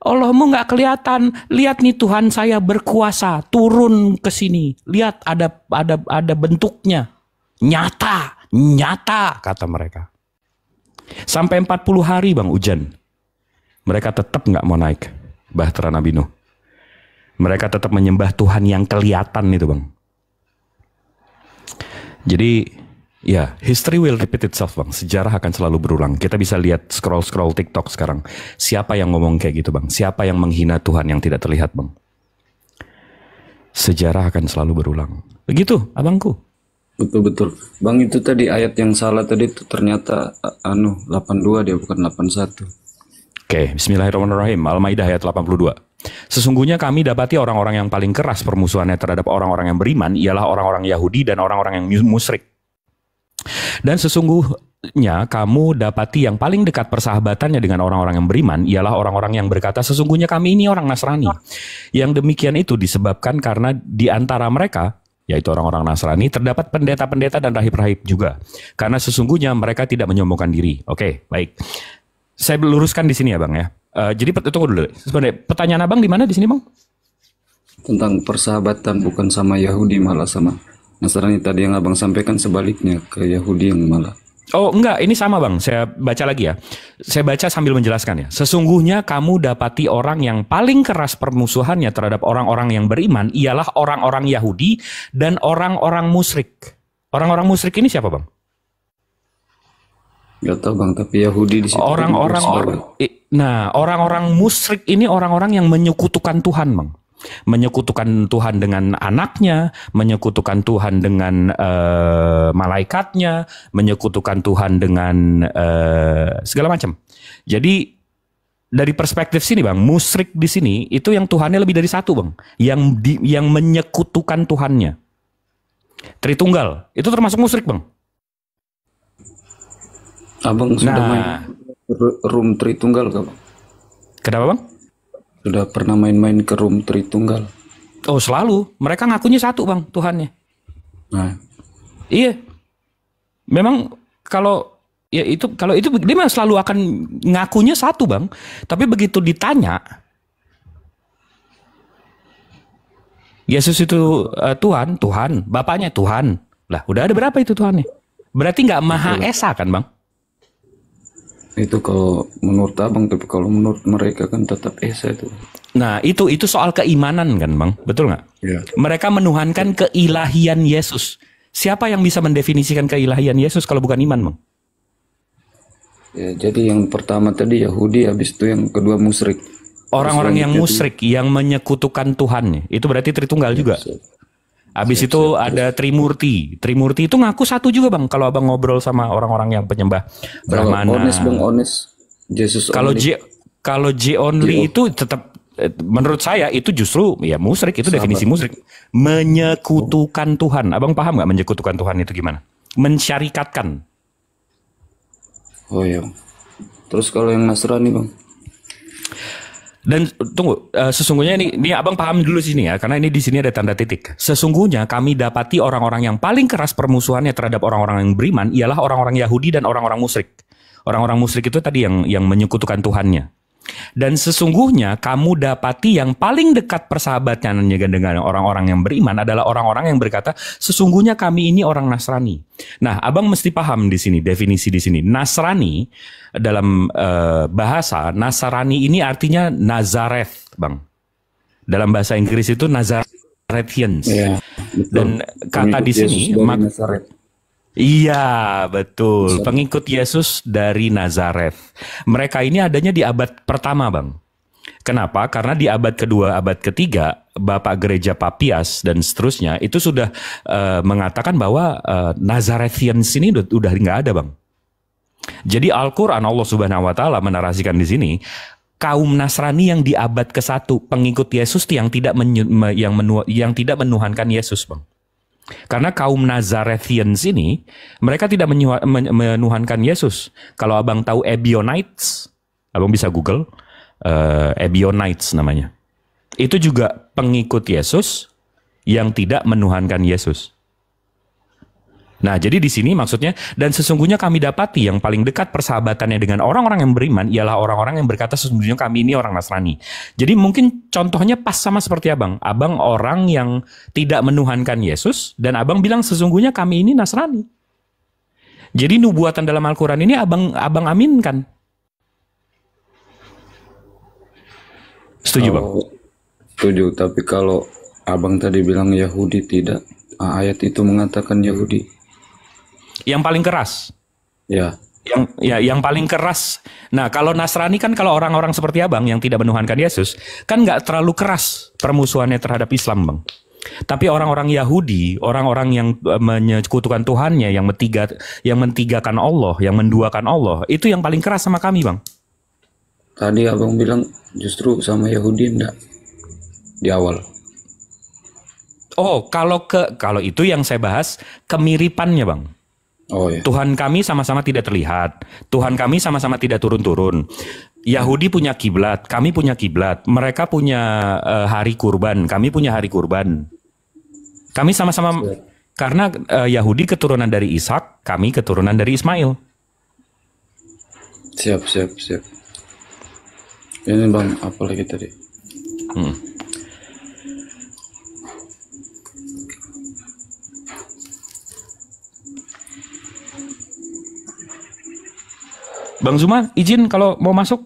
Allahmu nggak kelihatan. Lihat nih Tuhan saya berkuasa, turun ke sini. Lihat ada bentuknya. Nyata, kata mereka. Sampai 40 hari, Bang, hujan. Mereka tetap nggak mau naik bahtera Nabi Nuh. Mereka tetap menyembah Tuhan yang kelihatan itu, Bang. Jadi ya, history will repeat itself, Bang. Sejarah akan selalu berulang. Kita bisa lihat scroll TikTok sekarang. Siapa yang ngomong kayak gitu, Bang? Siapa yang menghina Tuhan yang tidak terlihat, Bang? Sejarah akan selalu berulang. Begitu, abangku. Betul. Bang, itu tadi ayat yang salah tadi itu ternyata 82 dia, bukan 81. Oke, bismillahirrahmanirrahim. Al-Maidah ayat 82. Sesungguhnya kami dapati orang-orang yang paling keras permusuhannya terhadap orang-orang yang beriman ialah orang-orang Yahudi dan orang-orang yang musyrik. Dan sesungguhnya kamu dapati yang paling dekat persahabatannya dengan orang-orang yang beriman ialah orang-orang yang berkata sesungguhnya kami ini orang Nasrani. Yang demikian itu disebabkan karena di antara mereka, yaitu orang-orang Nasrani, terdapat pendeta-pendeta dan rahib-rahib juga. Karena sesungguhnya mereka tidak menyombongkan diri. Oke, baik. Saya luruskan di sini ya, Bang ya. Jadi tunggu dulu. Sebenarnya pertanyaan Abang di mana di sini, Bang? Tentang persahabatan, bukan sama Yahudi, malah sama Nasrani. Tadi yang abang sampaikan sebaliknya, ke Yahudi yang malah. Oh enggak, ini sama, Bang. Saya baca lagi ya. Saya baca sambil menjelaskan ya. Sesungguhnya kamu dapati orang yang paling keras permusuhannya terhadap orang-orang yang beriman ialah orang-orang Yahudi dan orang-orang musyrik. Orang-orang musyrik ini siapa, Bang? Gak tahu, Bang, tapi Yahudi di situ. Orang-orang musyrik ini orang-orang yang menyekutukan Tuhan, Bang. Menyekutukan Tuhan dengan anaknya, menyekutukan Tuhan dengan malaikatnya, menyekutukan Tuhan dengan segala macam. Jadi dari perspektif sini, Bang, musyrik di sini itu yang Tuhannya lebih dari satu, Bang. Yang menyekutukan Tuhannya. Tritunggal itu termasuk musyrik, Bang. Abang sudah main room Tritunggal, Bang? Kenapa, Bang? Sudah pernah main-main ke room Tritunggal? Oh, selalu. Mereka ngakunya satu, Bang, Tuhannya. Nah. Iya. Memang kalau itu dia memang selalu akan ngakunya satu, Bang. Tapi begitu ditanya, Yesus itu Tuhan, Bapaknya Tuhan. Lah, udah ada berapa itu Tuhannya? Berarti nggak Maha Esa kan Bang? Itu kalau menurut abang, tapi kalau menurut mereka kan tetap esa itu. Nah itu soal keimanan kan Bang, betul nggak? Iya. Mereka menuhankan keilahian Yesus. Siapa yang bisa mendefinisikan keilahian Yesus kalau bukan iman Bang? Ya, jadi yang pertama tadi Yahudi, habis itu yang kedua musyrik. Orang-orang yang musyrik, yang menyekutukan Tuhannya, itu berarti Tritunggal juga. Habis itu ada Trimurti. Trimurti itu ngaku satu juga Bang. Kalau abang ngobrol sama orang-orang yang penyembah Brahmana. Honest Bang, honest. Jesus only. Kalau J only itu tetap, menurut saya itu justru ya musyrik, itu definisi musyrik. Menyekutukan Tuhan. Abang paham nggak menyekutukan Tuhan itu gimana? Mensyarikatkan. Oh iya. Terus kalau yang Nasrani Bang? Dan tunggu, sesungguhnya ini abang paham dulu sini ya, karena ini di sini ada tanda titik. Sesungguhnya kami dapati orang-orang yang paling keras permusuhannya terhadap orang-orang yang beriman ialah orang-orang Yahudi dan orang-orang musyrik. Orang-orang musyrik itu tadi yang menyekutukan Tuhannya. Dan sesungguhnya kamu dapati yang paling dekat persahabatannya dengan orang-orang yang beriman adalah orang-orang yang berkata, sesungguhnya kami ini orang Nasrani. Nah, abang mesti paham di sini, definisi di sini. Nasrani dalam bahasa, Nasrani ini artinya Nazareth, Bang. Dalam bahasa Inggris itu Nazarethians. Ya, dan kata di sini, iya, betul. Pengikut Yesus dari Nazareth. Mereka ini adanya di abad pertama, Bang. Kenapa? Karena di abad kedua, abad ketiga, Bapak Gereja Papias dan seterusnya itu sudah mengatakan bahwa Nazarethians ini udah nggak ada, Bang. Jadi Al-Quran Allah Subhanahu Wa Taala menarasikan di sini kaum Nasrani yang di abad ke-1 pengikut Yesus yang tidak menuhankan Yesus, Bang. Karena kaum Nazarethians ini, mereka tidak menuhankan Yesus. Kalau abang tahu Ebionites, abang bisa Google, Ebionites namanya. Itu juga pengikut Yesus yang tidak menuhankan Yesus. Nah, jadi di sini maksudnya, dan sesungguhnya kami dapati yang paling dekat persahabatannya dengan orang-orang yang beriman ialah orang-orang yang berkata sesungguhnya kami ini orang Nasrani. Jadi mungkin contohnya pas sama seperti abang. Abang orang yang tidak menuhankan Yesus dan abang bilang sesungguhnya kami ini Nasrani. Jadi nubuatan dalam Al-Quran ini abang aminkan. Setuju Bang? Setuju, tapi kalau abang tadi bilang Yahudi tidak, ayat itu mengatakan Yahudi. Yang paling keras. Ya. Yang paling keras. Nah, kalau Nasrani kan kalau orang-orang seperti abang yang tidak menuhankan Yesus, kan nggak terlalu keras permusuhannya terhadap Islam, Bang. Tapi orang-orang Yahudi, orang-orang yang menyekutukan Tuhannya, yang mentigakan Allah, yang menduakan Allah, itu yang paling keras sama kami, Bang. Tadi abang bilang justru sama Yahudi enggak di awal. Oh, kalau itu yang saya bahas kemiripannya, Bang. Oh, iya. Tuhan kami sama-sama tidak terlihat. Tuhan kami sama-sama tidak turun-turun. Yahudi punya kiblat, kami punya kiblat. Mereka punya hari kurban, kami punya hari kurban. Kami sama-sama, karena Yahudi keturunan dari Ishak, kami keturunan dari Ismail. Siap. Ini Bang, apa lagi tadi? Bang Zuma, izin kalau mau masuk.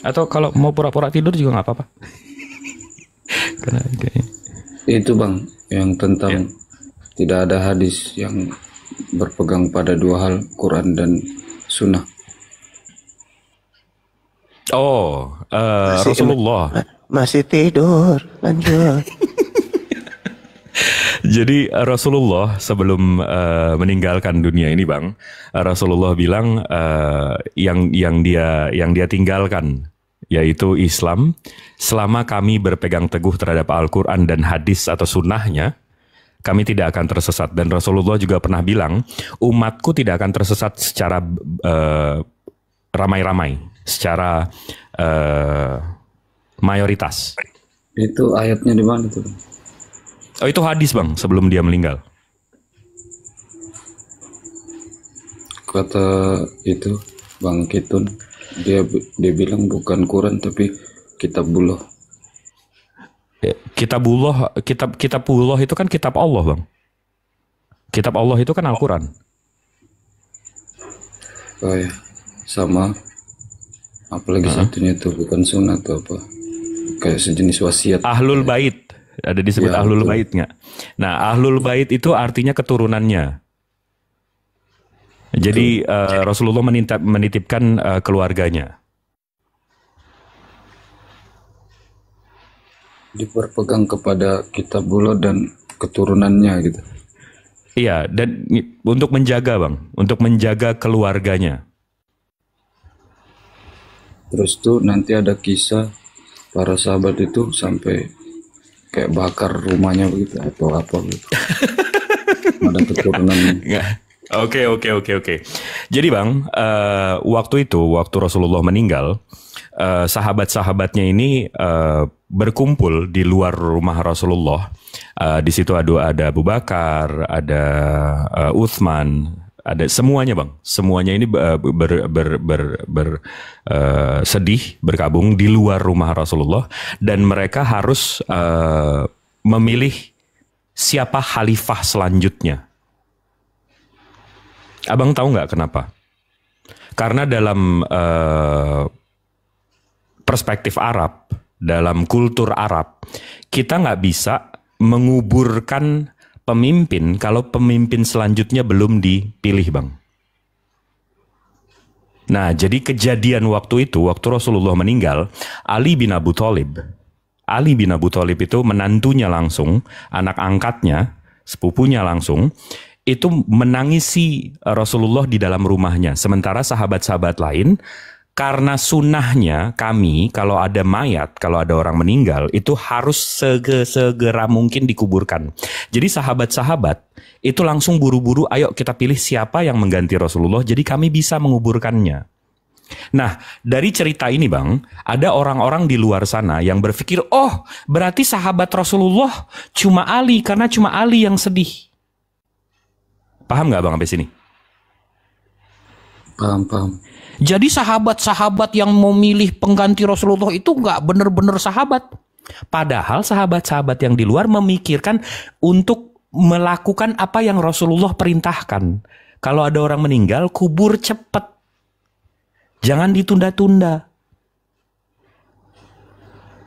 Atau kalau mau pura-pura tidur juga nggak apa-apa. Itu Bang, yang tentang tidak ada hadis yang berpegang pada dua hal, Quran dan Sunnah. Oh, Rasulullah. Masih tidur, lanjut. Jadi Rasulullah sebelum meninggalkan dunia ini, Bang, Rasulullah bilang yang dia tinggalkan yaitu Islam, selama kami berpegang teguh terhadap Al-Quran dan hadis atau sunnahnya, kami tidak akan tersesat. Dan Rasulullah juga pernah bilang, umatku tidak akan tersesat secara ramai-ramai, secara mayoritas. Itu ayatnya di mana tuh? Oh, itu hadis, Bang, sebelum dia meninggal. Kata itu Bang Kitun, dia bilang bukan Quran tapi Kitabullah. Kitabullah itu kan kitab Allah, Bang. Kitab Allah itu kan Al-Quran. Oh ya, sama. Apalagi satunya itu bukan sunat atau apa? Kayak sejenis wasiat. Ahlul Bait. Ada disebut Ya, Ahlul betul. Bait nggak? Nah, Ahlul Bait itu artinya keturunannya. Jadi Rasulullah menitipkan keluarganya. Diperpegang kepada kitabullah dan keturunannya gitu. Iya, dan untuk menjaga Bang, untuk menjaga keluarganya. Terus tuh nanti ada kisah para sahabat itu sampai kayak bakar rumahnya begitu atau apa gitu. Ada keturunannya. Nggak. Oke. Jadi Bang, waktu Rasulullah meninggal, sahabat-sahabatnya ini berkumpul di luar rumah Rasulullah. Di situ ada Abu Bakar, ada Utsman, ada semuanya Bang. Semuanya ini sedih berkabung di luar rumah Rasulullah, dan mereka harus memilih siapa khalifah selanjutnya. Abang tahu nggak kenapa? Karena dalam perspektif Arab, dalam kultur Arab, kita nggak bisa menguburkan pemimpin kalau pemimpin selanjutnya belum dipilih, Bang. Nah, jadi kejadian waktu itu, waktu Rasulullah meninggal, Ali bin Abu Thalib itu menantunya langsung, anak angkatnya, sepupunya langsung, itu menangisi Rasulullah di dalam rumahnya. Sementara sahabat-sahabat lain, karena sunnahnya kami, kalau ada mayat, kalau ada orang meninggal, itu harus segera mungkin dikuburkan. Jadi sahabat-sahabat itu langsung buru-buru, ayo kita pilih siapa yang mengganti Rasulullah, jadi kami bisa menguburkannya. Nah, dari cerita ini Bang, ada orang-orang di luar sana yang berpikir, oh berarti sahabat Rasulullah cuma Ali, karena cuma Ali yang sedih. Paham nggak Bang sampai sini? Paham. Jadi sahabat-sahabat yang memilih pengganti Rasulullah itu nggak benar-benar sahabat. Padahal sahabat-sahabat yang di luar memikirkan untuk melakukan apa yang Rasulullah perintahkan. Kalau ada orang meninggal, kubur cepat. Jangan ditunda-tunda.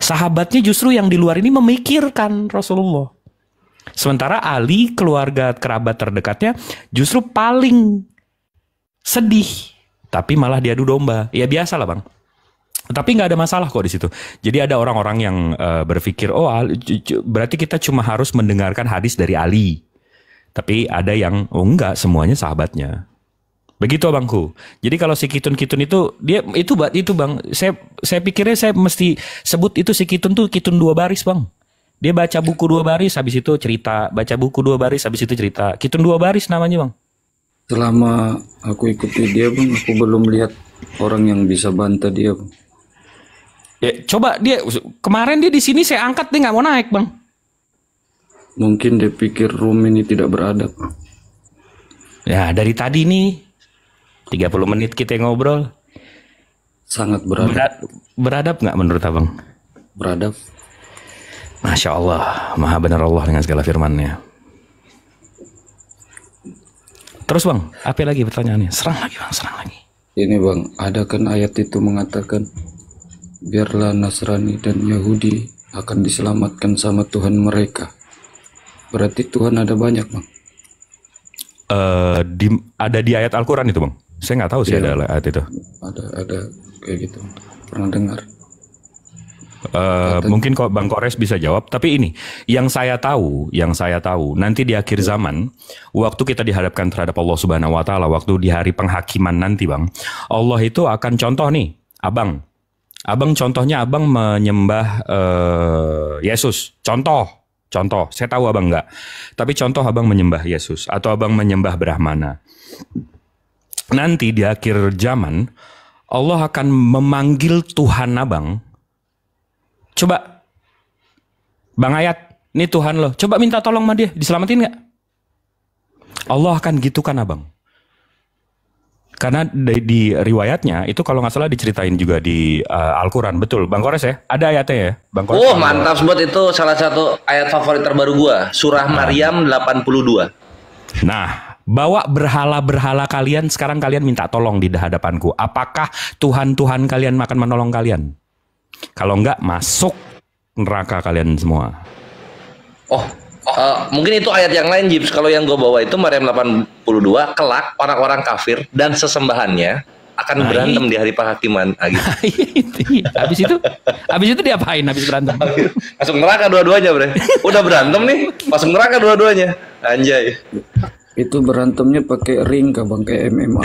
Sahabatnya justru yang di luar ini memikirkan Rasulullah. Sementara Ali, keluarga kerabat terdekatnya, justru paling sedih. Tapi malah diadu domba. Ya biasa lah Bang. Tapi nggak ada masalah kok di situ. Jadi ada orang-orang yang berpikir, oh berarti kita cuma harus mendengarkan hadis dari Ali. Tapi ada yang, oh enggak, semuanya sahabatnya. Begitu Abangku. Jadi kalau si Kitun-Kitun itu, dia itu Bang. Saya pikirnya saya mesti sebut itu si Kitun tuh Kitun 2 baris Bang. Dia baca buku 2 baris, habis itu cerita. Baca buku 2 baris, habis itu cerita. Kitun 2 baris namanya Bang. Selama aku ikuti dia Bang, aku belum lihat orang yang bisa bantah dia Bang. Ya, coba dia, kemarin dia di sini saya angkat, dia nggak mau naik Bang. Mungkin dia pikir room ini tidak beradab. Ya dari tadi nih 30 menit kita ngobrol. Sangat beradab. Beradab nggak menurut Abang? Beradab. Masya Allah, maha benar Allah dengan segala firman-Nya. Terus Bang, apa lagi pertanyaannya? Serang lagi Bang, serang lagi. Ini Bang, ada kan ayat itu mengatakan, biarlah Nasrani dan Yahudi akan diselamatkan sama Tuhan mereka. Berarti Tuhan ada banyak Bang. Ada di ayat Al-Quran itu Bang. Saya nggak tahu sih ada ayat itu. Ada kayak gitu. Pernah dengar. Mungkin kok Bang Kores bisa jawab. Tapi ini yang saya tahu nanti di akhir zaman, waktu kita dihadapkan terhadap Allah Subhanahu Wa Taala, waktu di hari penghakiman nanti Bang, Allah itu akan contoh nih, Abang contohnya Abang menyembah Yesus. Contoh. Saya tahu Abang enggak. Tapi contoh Abang menyembah Yesus atau Abang menyembah Brahmana. Nanti di akhir zaman Allah akan memanggil Tuhan Abang. Coba Bang Ayat, ini Tuhan lo. Coba minta tolong sama dia, diselamatin enggak? Allah akan gitukan Abang. Karena di riwayatnya itu kalau nggak salah diceritain juga di Al-Quran. Betul, Bang Kores ya? Ada ayatnya ya? Bang Kores, Oh mantap buat itu salah satu ayat favorit terbaru gua. Surah Maryam 82. Nah, bawa berhala-berhala kalian, sekarang kalian minta tolong di hadapanku. Apakah Tuhan-Tuhan kalian akan menolong kalian? Kalau enggak, masuk neraka kalian semua. Mungkin itu ayat yang lain, Jips. Kalau yang gue bawa itu Maryam 82, kelak orang-orang kafir dan sesembahannya akan berantem di hari penghakiman. Gitu. Habis itu diapain habis berantem? Masuk neraka dua-duanya, Bre. Udah berantem nih, masuk neraka dua-duanya. Anjay. Itu berantemnya pakai ring kah bang, kayak MMA?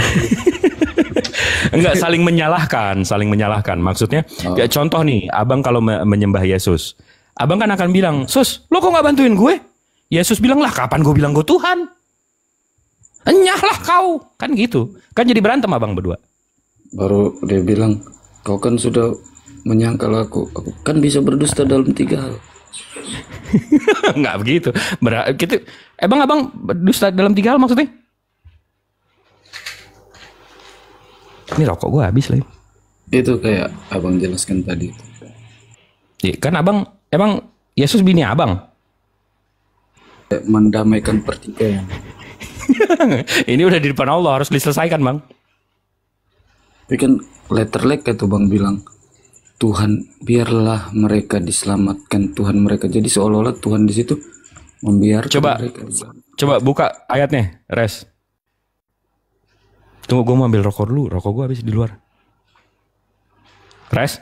Enggak, saling menyalahkan. Maksudnya, ya, contoh nih, abang kalau menyembah Yesus, abang kan akan bilang, Sus, lo kok nggak bantuin gue? Yesus bilang, lah kapan gue bilang gue Tuhan? Enyahlah kau, kan gitu. Kan jadi berantem abang berdua. Baru dia bilang, kau kan sudah menyangkal aku kan bisa berdusta dalam 3 hal. Enggak begitu. Abang berdusta dalam 3 hal maksudnya? Ini rokok gue habis lagi. Itu kayak abang jelaskan tadi. Ya, kan emang Yesus bini abang. Mendamaikan pertikaian. Ini udah di depan Allah, harus diselesaikan bang. Tapi kan letter luck itu bang bilang, Tuhan biarlah mereka diselamatkan Tuhan mereka. Jadi seolah-olah Tuhan di situ membiarkan mereka diselamatkan. Coba buka ayatnya, Res. Tunggu, gue mau ambil rokok dulu. Rokok gue habis di luar. Res.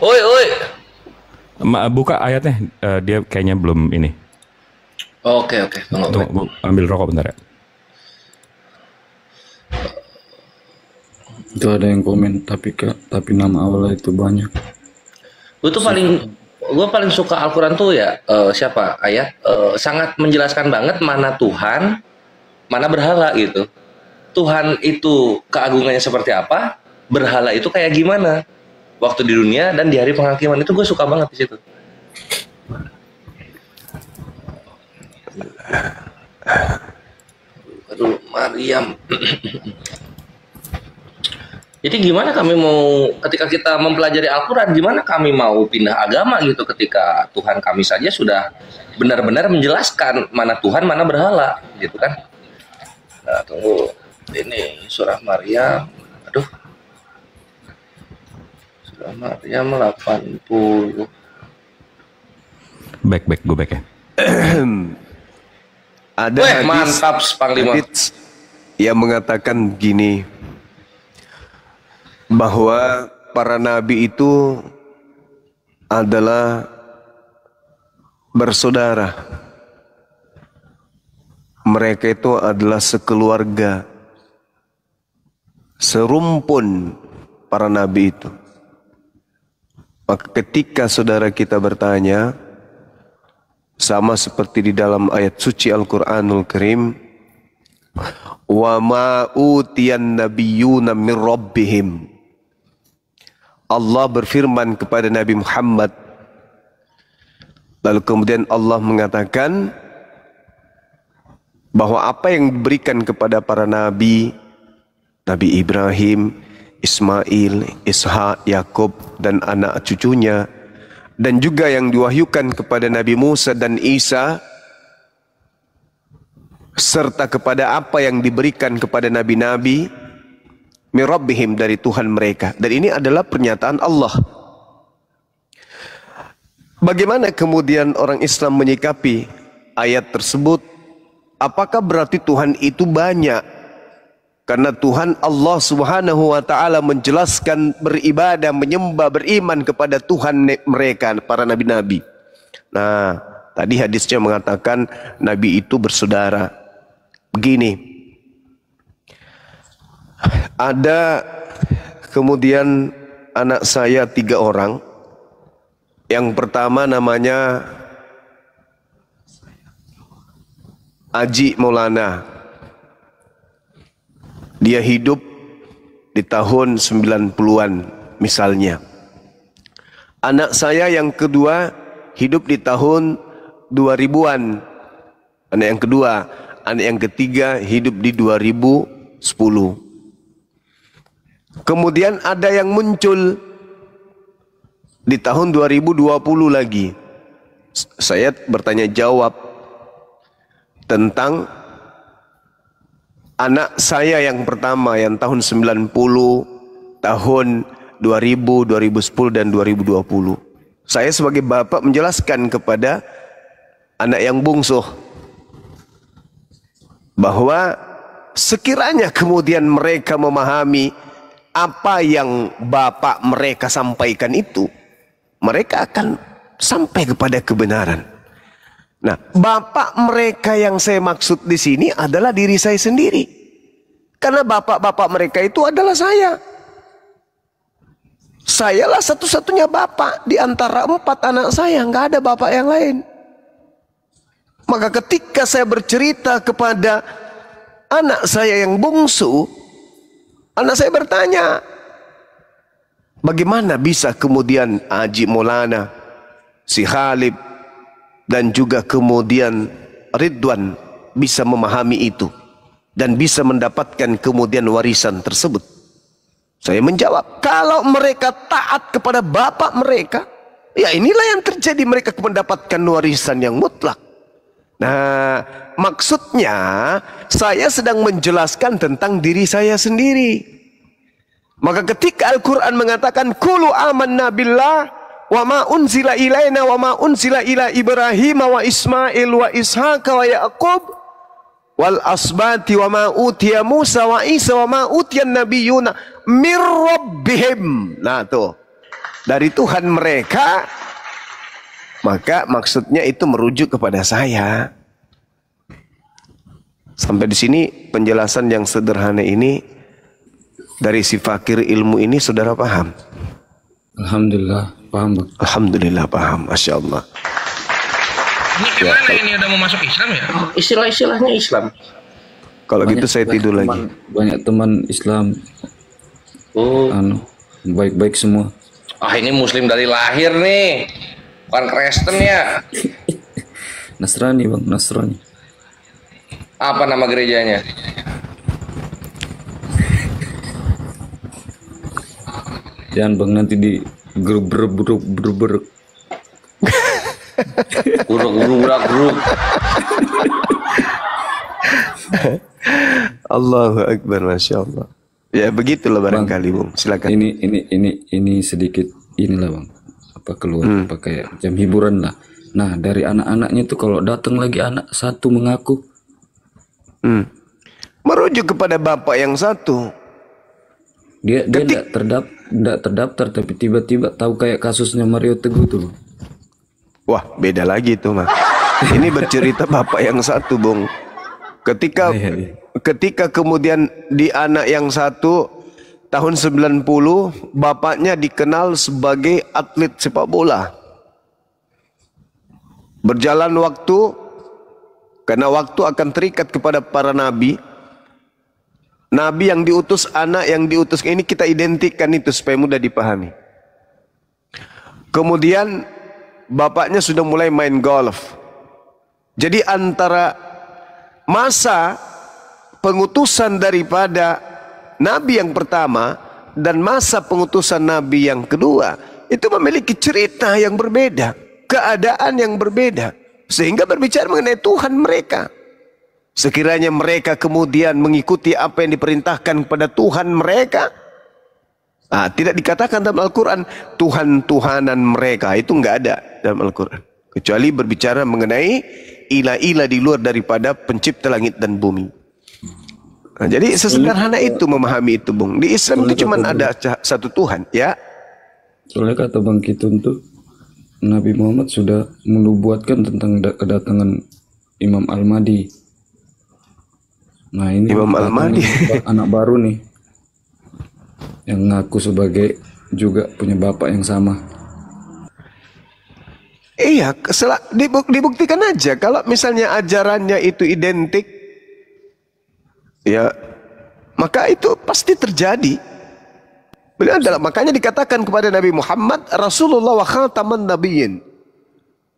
Oi. Buka ayatnya. Dia kayaknya belum ini. Oke. Tunggu, gue ambil rokok bentar ya. Itu ada yang komen, tapi nama Allah itu banyak. Gue paling suka Al-Quran tuh ya, siapa ayat sangat menjelaskan banget mana Tuhan, mana berhala gitu. Tuhan itu keagungannya seperti apa, berhala itu kayak gimana waktu di dunia dan di hari penghakiman. Itu gue suka banget di situ. Aduh, Maryam. Jadi gimana kami mau, ketika kita mempelajari Al-Quran, gimana kami mau pindah agama gitu ketika Tuhan kami saja sudah benar-benar menjelaskan mana Tuhan, mana berhala gitu kan. Nah, tunggu, ini surah Maryam, surah Maryam 80. Back, gue back ya. Ada hadis, mantap Panglima. hadis yang mengatakan gini, bahwa para nabi itu adalah bersaudara. Mereka itu adalah sekeluarga, serumpun para nabi itu. Maka ketika saudara kita bertanya, sama seperti di dalam ayat suci Al-Quranul Karim, wa ma utiyan nabiyyuna min rabbihim. Allah berfirman kepada Nabi Muhammad, lalu kemudian Allah mengatakan bahwa apa yang diberikan kepada para nabi, Nabi Ibrahim, Ismail, Ishak, Yakub dan anak cucunya, dan juga yang diwahyukan kepada Nabi Musa dan Isa, serta kepada apa yang diberikan kepada nabi-nabi min rabbihim, dari Tuhan mereka. Dan ini adalah pernyataan Allah. Bagaimana kemudian orang Islam menyikapi ayat tersebut? Apakah berarti Tuhan itu banyak? Karena Tuhan Allah Subhanahu wa taala menjelaskan beribadah, menyembah, beriman kepada Tuhan mereka, para nabi-nabi. Nah, tadi hadisnya mengatakan nabi itu bersaudara. Begini, ada kemudian anak saya 3 orang. Yang pertama namanya Aji Maulana. Dia hidup di tahun 90-an misalnya. Anak saya yang kedua hidup di tahun 2000-an. Anak yang kedua. Anak yang ketiga hidup di 2010. Kemudian ada yang muncul di tahun 2020 lagi. saya bertanya jawab tentang anak saya yang pertama yang tahun 90, tahun 2000, 2010 dan 2020. Saya sebagai bapak menjelaskan kepada anak yang bungsu bahwa sekiranya kemudian mereka memahami apa yang bapak mereka sampaikan itu, mereka akan sampai kepada kebenaran. Nah, bapak mereka yang saya maksud di sini adalah diri saya sendiri. Karena bapak-bapak mereka itu adalah saya. Sayalah satu-satunya bapak di antara 4 anak saya, nggak ada bapak yang lain. Maka ketika saya bercerita kepada anak saya yang bungsu, anak saya bertanya, bagaimana bisa kemudian Haji Maulana, si Khalid, dan juga kemudian Ridwan bisa memahami itu dan bisa mendapatkan kemudian warisan tersebut. Saya menjawab, kalau mereka taat kepada bapak mereka, ya inilah yang terjadi, mereka mendapatkan warisan yang mutlak. Nah, maksudnya saya sedang menjelaskan tentang diri saya sendiri. Maka ketika Al-Quran mengatakan Qulu amanna billah wa ma unzila ilaina wa ma unzila ila Ibrahim wa Ismail wa Ishaq wa Yaqub wal asbati wa ma utiya Musa wa Isa wa ma utiya nabiyuna mir rabbihim. Nah tuh, dari Tuhan mereka, maka maksudnya itu merujuk kepada saya. Sampai di sini penjelasan yang sederhana ini dari si fakir ilmu ini, saudara paham? Alhamdulillah paham, Bang. Alhamdulillah paham, Masya Allah. Ini gimana ini udah mau masuk Islam ya? Istilah-istilahnya Islam. Kalau gitu saya tidur lagi. Banyak teman Islam. Oh, baik-baik semua. ah ini Muslim dari lahir nih, bukan Kristen ya? Nasrani, Bang, Nasrani. Apa nama gerejanya? Jangan Bang, nanti di grup. Guruk. Allahu Akbar, Masya Allah. Ya begitulah barangkali, Bung. Silakan. Ini sedikit inilah, Bang. Apa keluar apa kayak jam hiburan lah. Nah, dari anak-anaknya tuh kalau datang lagi anak satu mengaku merujuk kepada bapak yang satu. Dia tidak terdaftar tapi tiba-tiba tahu kayak kasusnya Mario Teguh tuh, Bang. Wah, beda lagi itu mah. Ini bercerita bapak yang satu, Bung. Ketika kemudian di anak yang satu tahun 90, bapaknya dikenal sebagai atlet sepak bola. Berjalan waktu, karena waktu akan terikat kepada para nabi. Nabi yang diutus, anak yang diutus, ini kita identikkan itu supaya mudah dipahami. Kemudian bapaknya sudah mulai main golf. Jadi antara masa pengutusan daripada nabi yang pertama dan masa pengutusan nabi yang kedua itu memiliki cerita yang berbeda, keadaan yang berbeda, sehingga berbicara mengenai Tuhan mereka. Sekiranya mereka kemudian mengikuti apa yang diperintahkan kepada Tuhan mereka, tidak dikatakan dalam Al-Quran Tuhan-Tuhanan mereka, itu nggak ada dalam Al-Quran, kecuali berbicara mengenai ilah-ilah di luar daripada pencipta langit dan bumi. Nah, jadi sesederhana itu memahami itu, Bung. Di Islam itu cuma ada satu Tuhan, ya. Soalnya kata Bang Kitun tuh, Nabi Muhammad sudah menubuatkan tentang kedatangan Imam Al-Mahdi. Nah ini Imam Al-Mahdi anak baru nih yang ngaku sebagai juga punya bapak yang sama. Iya, dibuktikan aja kalau misalnya ajarannya itu identik, ya maka itu pasti terjadi. Beliau adalah, makanya dikatakan kepada Nabi Muhammad Rasulullah wa khataman nabiyyin.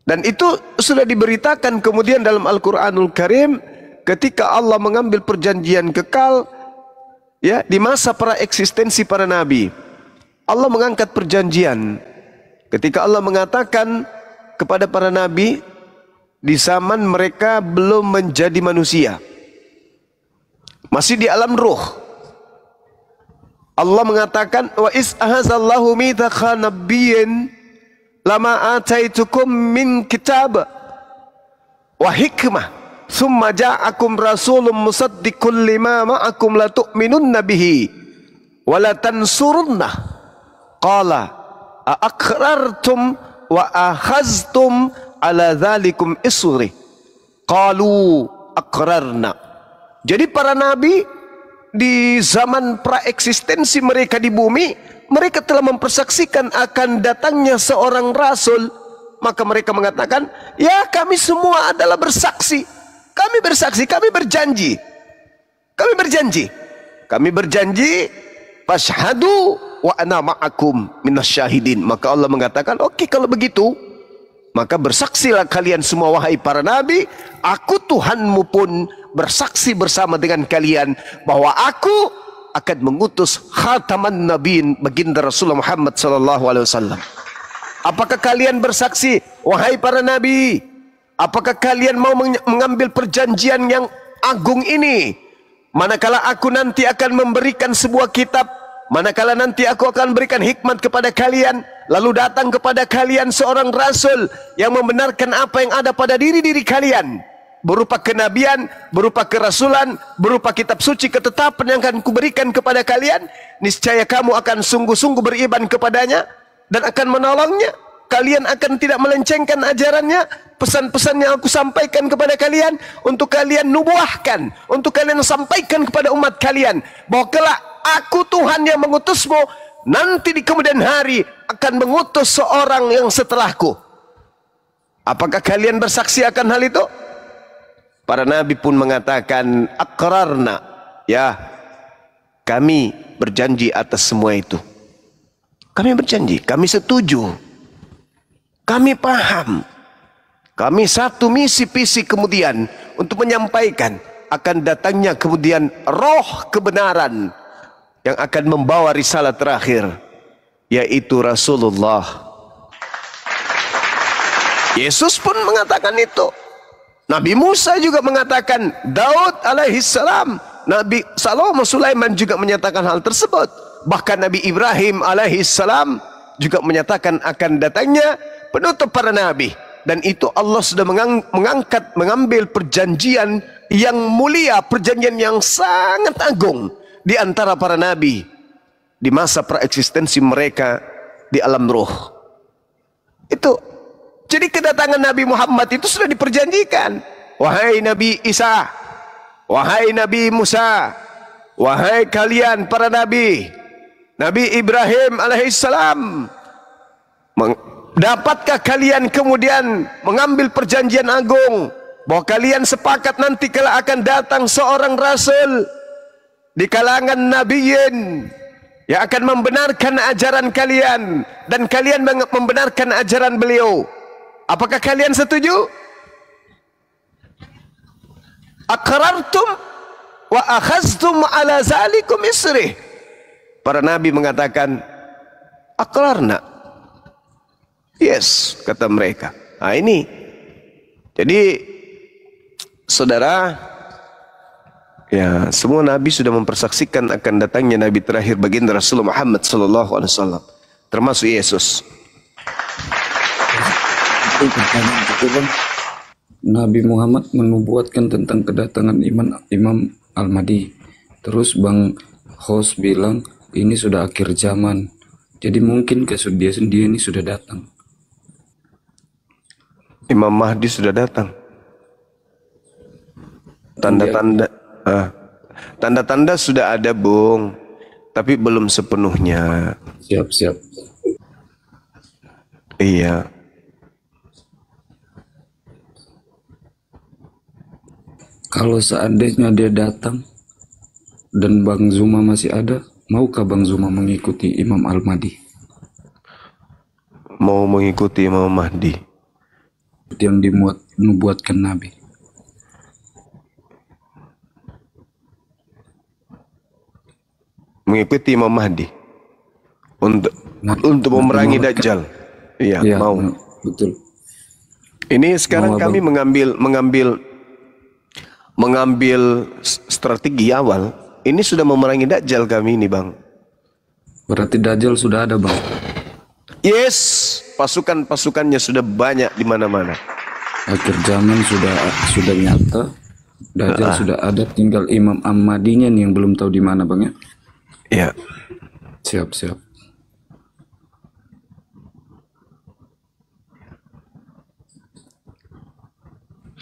Dan itu sudah diberitakan kemudian dalam Al-Quranul Karim ketika Allah mengambil perjanjian kekal, ya, di masa para eksistensi para nabi. Allah mengangkat perjanjian ketika Allah mengatakan kepada para nabi di zaman mereka belum menjadi manusia. Masih di alam ruh. Allah mengatakan, wa is ahazallahu mithaqa nabiyyin lama ataitukum min kitab wa hikmah thumma ja'akum rasulun musaddiqun lima ma'akum la tu'minunna bihi wa la tansurunnah qala aqrartum wa akhaztum ala dhalikum isri qalu aqrarna. Jadi para nabi di zaman praeksistensi mereka di bumi, mereka telah mempersaksikan akan datangnya seorang rasul. Maka mereka mengatakan, ya kami semua adalah bersaksi. Kami bersaksi, kami berjanji. Kami berjanji. Kami berjanji, fashhadu wa ana ma'akum minasyahidin. Maka Allah mengatakan, oke, kalau begitu, maka bersaksilah kalian semua wahai para nabi, aku Tuhanmu pun bersaksi bersama dengan kalian bahwa aku akan mengutus khataman nabiin baginda Rasulullah Muhammad sallallahu alaihi wasallam. Apakah kalian bersaksi wahai para nabi? Apakah kalian mau mengambil perjanjian yang agung ini? Manakala aku nanti akan memberikan sebuah kitab, manakala nanti aku akan berikan hikmat kepada kalian, lalu datang kepada kalian seorang rasul yang membenarkan apa yang ada pada diri-diri kalian, berupa kenabian, berupa kerasulan, berupa kitab suci ketetapan yang akan kuberikan kepada kalian, niscaya kamu akan sungguh-sungguh beriman kepadanya dan akan menolongnya. Kalian akan tidak melencengkan ajarannya, pesan-pesan yang aku sampaikan kepada kalian, untuk kalian nubuahkan, untuk kalian sampaikan kepada umat kalian, bahwa kelak aku Tuhan yang mengutusmu, nanti di kemudian hari akan mengutus seorang yang setelahku. Apakah kalian bersaksi akan hal itu? Para nabi pun mengatakan, aqrarna, ya kami berjanji atas semua itu. Kami berjanji, kami setuju, kami paham. Kami satu misi visi kemudian untuk menyampaikan akan datangnya kemudian roh kebenaran yang akan membawa risalah terakhir, yaitu Rasulullah. Yesus pun mengatakan itu. Nabi Musa juga mengatakan, Daud alaihissalam, Nabi Salomo Sulaiman juga menyatakan hal tersebut. Bahkan Nabi Ibrahim alaihissalam juga menyatakan akan datangnya penutup para nabi. Dan itu Allah sudah mengambil perjanjian yang mulia, perjanjian yang sangat agung di antara para nabi di masa praeksistensi mereka di alam roh. Itu. Jadi kedatangan Nabi Muhammad itu sudah diperjanjikan. Wahai Nabi Isa, wahai Nabi Musa, wahai kalian para nabi, Nabi Ibrahim alaihissalam, dapatkah kalian kemudian mengambil perjanjian agung bahwa kalian sepakat nanti kalau akan datang seorang rasul di kalangan nabiyin yang akan membenarkan ajaran kalian dan kalian membenarkan ajaran beliau? Apakah kalian setuju? Aqrartum wa akhaztum ala zalikum isri. Para nabi mengatakan, aqrarna. Yes, kata mereka. Nah ini. Jadi saudara, ya semua nabi sudah mempersaksikan akan datangnya nabi terakhir baginda Rasulullah Muhammad sallallahu alaihi wasallam, termasuk Yesus. Nabi Muhammad menubuatkan tentang kedatangan Imam Al-Mahdi. Terus Bang Host bilang ini sudah akhir zaman. Jadi mungkin dia sendiri ini sudah datang. Imam Mahdi sudah datang. Tanda-tanda sudah ada, Bung, tapi belum sepenuhnya. Siap. Iya. Kalau seandainya dia datang dan Bang Zuma masih ada, maukah Bang Zuma mengikuti Imam Al-Mahdi? Mau mengikuti Imam Mahdi yang dinubuatkan Nabi. Mengikuti Imam Mahdi untuk memerangi Dajjal. Iya, mau. Betul. Ini sekarang Mau kami mengambil strategi awal. Ini sudah memerangi Dajjal kami ini, Bang. Berarti Dajjal sudah ada, Bang. Yes, pasukan-pasukannya sudah banyak di mana-mana. Akhir zaman sudah nyata. Dajjal sudah ada, tinggal Imam Ahmadinya nih yang belum tahu di mana, Bang ya. Ya. Siap.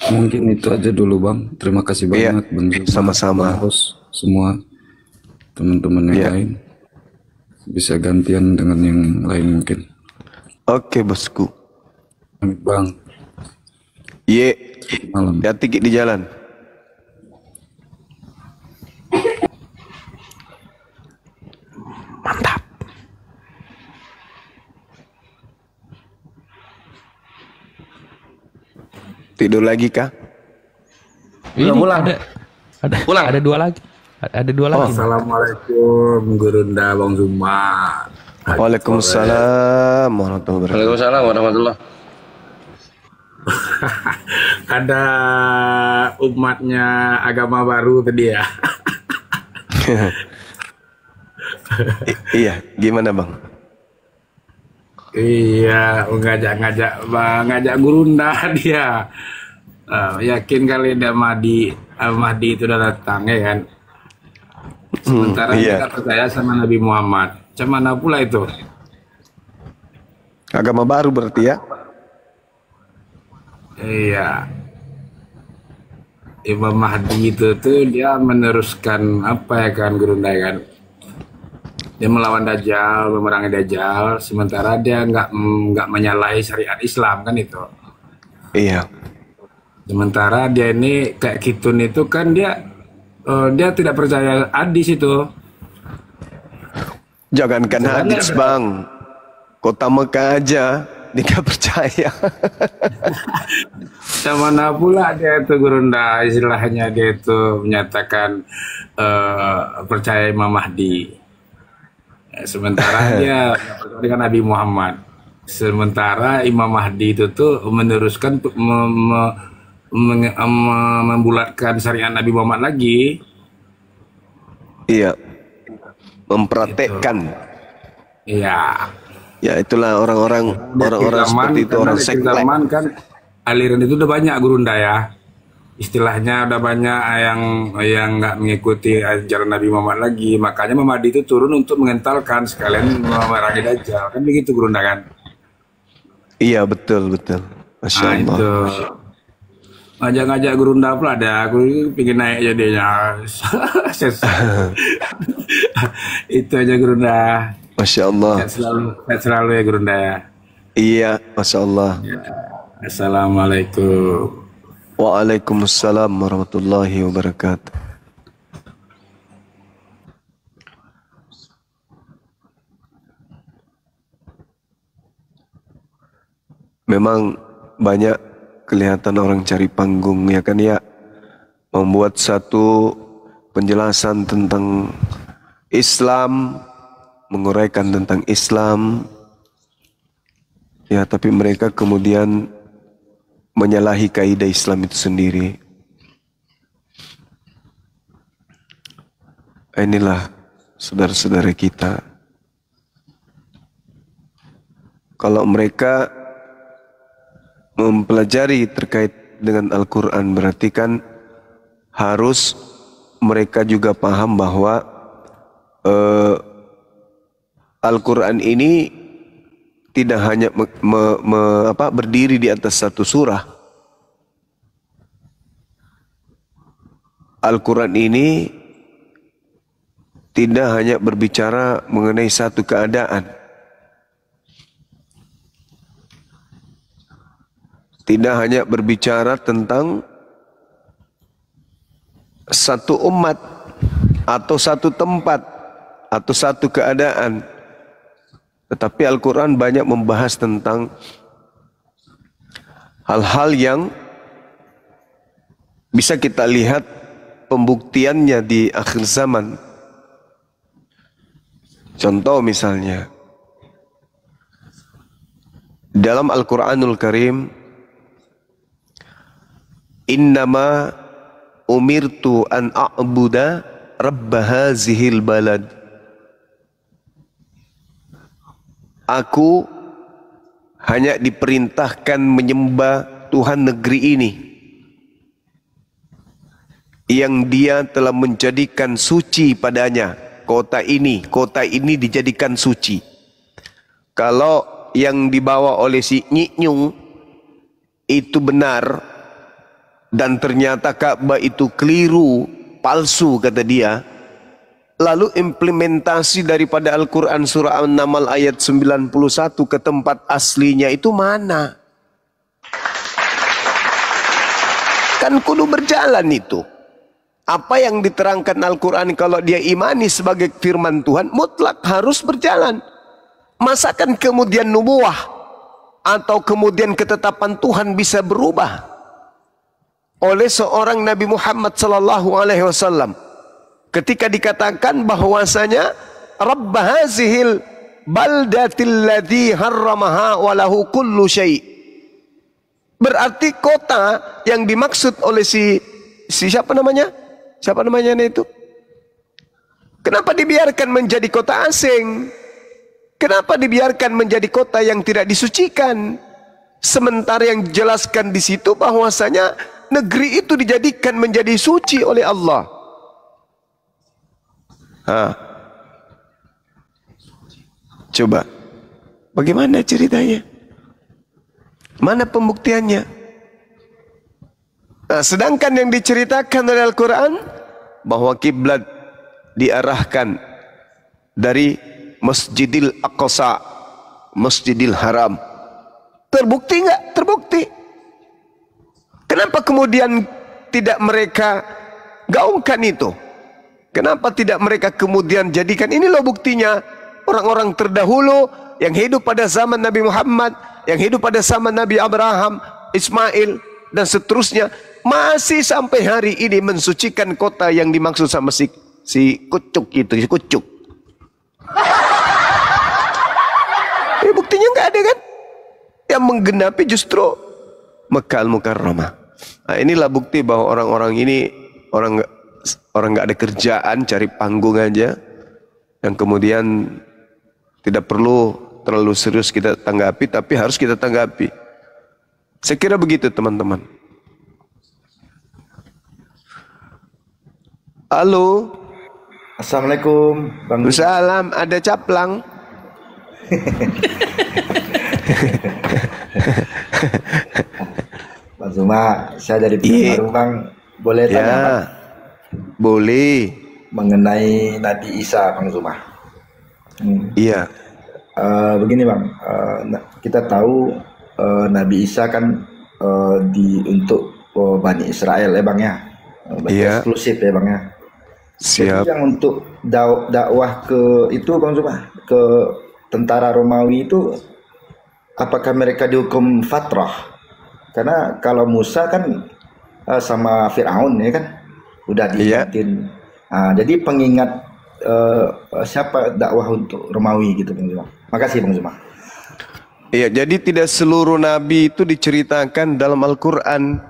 Mungkin itu aja dulu, Bang. Terima kasih banyak, Bang Zuma, sama-sama. Bang Ros, semua teman-teman yang lain. Bisa gantian dengan yang lain mungkin. Oke, bosku. Amit, Bang. Malam. Hati-hati di jalan. Mantap. Tidur lagi kah? Ini Pulang. ada dua lagi. Ada dua lagi. Assalamualaikum Gurunda Bang Zuma. Waalaikumsalam warahmatullahi wabarakatuh. Waalaikumsalam warahmatullahi. Ada umatnya agama baru tadi ya. Iya, gimana Bang? Iya, ngajak Gurunda dia. Yakin kali dia Mahdi itu udah datang ya kan. Sementara kita percaya sama Nabi Muhammad. Macam mana pula itu? Agama baru berarti ya? Iya. Imam Mahdi itu tuh dia meneruskan apa ya kan Gurunda kan? Dia melawan Dajjal, memerangi Dajjal, sementara dia nggak menyalahi syariat Islam kan itu. Iya. Sementara dia ini kayak Kitun itu kan dia tidak percaya hadis itu. Jangankan hadis Bang, kota Mekah aja dia nggak percaya. Mana pula dia itu Gurunda, istilahnya dia itu menyatakan percaya Imam Mahdi. Sementara dia dengan Nabi Muhammad. Sementara Imam Mahdi itu tuh meneruskan membulatkan syariat Nabi Muhammad lagi. Iya. Mempraktekkan. Iya. Ya itulah orang-orang seperti itu, orang sekte. Zaman kan aliran itu udah banyak Gurunda ya. Istilahnya udah banyak yang nggak mengikuti ajaran Nabi Muhammad lagi. Makanya Muhammad itu turun untuk mengentalkan sekalian memerangi Dajjal. Kan begitu Gurunda kan? Iya betul. Masya Allah. Itu. Ngajak Gurunda pula ada. Aku pengen naik jadinya. Itu aja Gurunda. Masya Allah. Sehat selalu ya Gurunda ya. Iya, Masya Allah. Ya. Assalamualaikum. Waalaikumsalam warahmatullahi wabarakatuh. Memang banyak kelihatan orang cari panggung ya kan ya, membuat satu penjelasan tentang Islam, menguraikan tentang Islam ya, tapi mereka kemudian menyalahi kaidah Islam itu sendiri. Inilah saudara-saudara kita. Kalau mereka mempelajari terkait dengan Al-Quran, berarti kan harus mereka juga paham bahwa Al-Quran ini tidak hanya berdiri di atas satu surah. Al-Quran ini tidak hanya berbicara mengenai satu keadaan. Tidak hanya berbicara tentang satu umat atau satu tempat atau satu keadaan. Tetapi Al-Quran banyak membahas tentang hal-hal yang bisa kita lihat pembuktiannya di akhir zaman. Contoh misalnya, dalam Al-Quranul Karim innama umirtu an a'buda rabb hazihil balad. Aku hanya diperintahkan menyembah Tuhan negeri ini yang Dia telah menjadikan suci padanya. Kota ini dijadikan suci. Kalau yang dibawa oleh si Nyik-Nyung itu benar dan ternyata Ka'bah itu keliru, palsu kata dia, lalu implementasi daripada Al-Quran surah An-Naml ayat 91 ke tempat aslinya itu mana? Kan kudu berjalan itu. Apa yang diterangkan Al-Quran kalau dia imani sebagai firman Tuhan mutlak harus berjalan. Masakan kemudian nubuah atau kemudian ketetapan Tuhan bisa berubah oleh seorang Nabi Muhammad sallallahu alaihi wasallam ketika dikatakan bahwasanya Rabb hazihil baldatil ladzi harramaha wa lahu kullu syai'. Berarti kota yang dimaksud oleh si siapa namanya? Siapa namanya itu? Kenapa dibiarkan menjadi kota asing? Kenapa dibiarkan menjadi kota yang tidak disucikan? Sementara yang dijelaskan di situ bahwasanya negeri itu dijadikan menjadi suci oleh Allah. Coba, bagaimana ceritanya? Mana pembuktiannya? Nah, sedangkan yang diceritakan oleh Al-Quran bahwa kiblat diarahkan dari Masjidil Aqsa, Masjidil Haram. Terbukti enggak? Terbukti. Kenapa kemudian tidak mereka gaungkan itu? Kenapa tidak mereka kemudian jadikan ini loh buktinya orang-orang terdahulu yang hidup pada zaman Nabi Muhammad, yang hidup pada zaman Nabi Abraham, Ismail dan seterusnya masih sampai hari ini mensucikan kota yang dimaksud sama si kucuk itu, si kucuk. Buktinya nggak ada kan? Yang menggenapi justru Mekkah Al-Mukarramah. Nah, inilah bukti bahwa orang-orang ini orang nggak ada kerjaan, cari panggung aja, yang kemudian tidak perlu terlalu serius kita tanggapi, tapi harus kita tanggapi. Saya kira begitu teman-teman. Halo. Assalamualaikum Bang. Waalaikumsalam, ada caplang. Bang Zuma, saya dari Pekanbaru Bang. Boleh tanya Bang? Boleh. Mengenai Nabi Isa Bang Zuma. Iya. Begini Bang, kita tahu Nabi Isa kan untuk Bani Israel ya Bang ya. Iya. Eksklusif ya Bang ya. Siap. Jadi yang untuk dakwah ke itu Bang Zuma, ke tentara Romawi itu, apakah mereka dihukum fatrah? Karena kalau Musa kan sama Fir'aun ya kan udah diingatin. Jadi pengingat siapa dakwah untuk Romawi gitu Bang Zuma. Makasih Bang Zuma. Iya, jadi tidak seluruh nabi itu diceritakan dalam Al-Quran.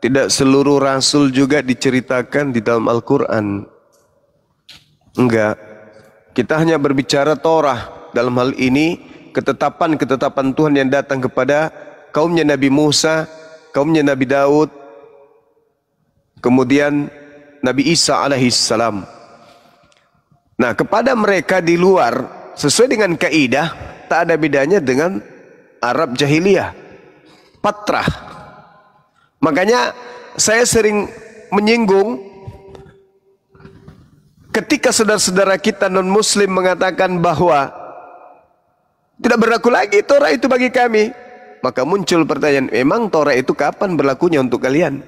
Tidak seluruh rasul juga diceritakan di dalam Al-Quran. Enggak. Kita hanya berbicara Torah. Dalam hal ini ketetapan-ketetapan Tuhan yang datang kepada kaumnya Nabi Musa, kaumnya Nabi Daud, kemudian Nabi Isa alaihissalam. Nah, kepada mereka di luar sesuai dengan kaidah tak ada bedanya dengan Arab jahiliyah, patrah. Makanya saya sering menyinggung ketika saudara-saudara kita non-muslim mengatakan bahwa tidak berlaku lagi Torah itu bagi kami, maka muncul pertanyaan, memang Torah itu kapan berlakunya untuk kalian?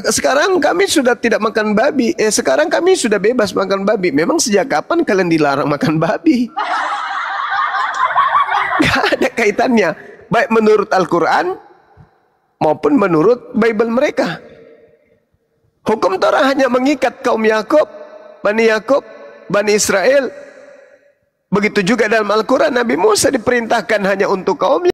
Sekarang kami sudah tidak makan babi. Sekarang kami sudah bebas makan babi. Memang sejak kapan kalian dilarang makan babi? Gak ada kaitannya, baik menurut Al-Quran maupun menurut Bible mereka. Hukum Torah hanya mengikat kaum Yakub, Bani Israel. Begitu juga dalam Al-Quran, Nabi Musa diperintahkan hanya untuk kaumnya.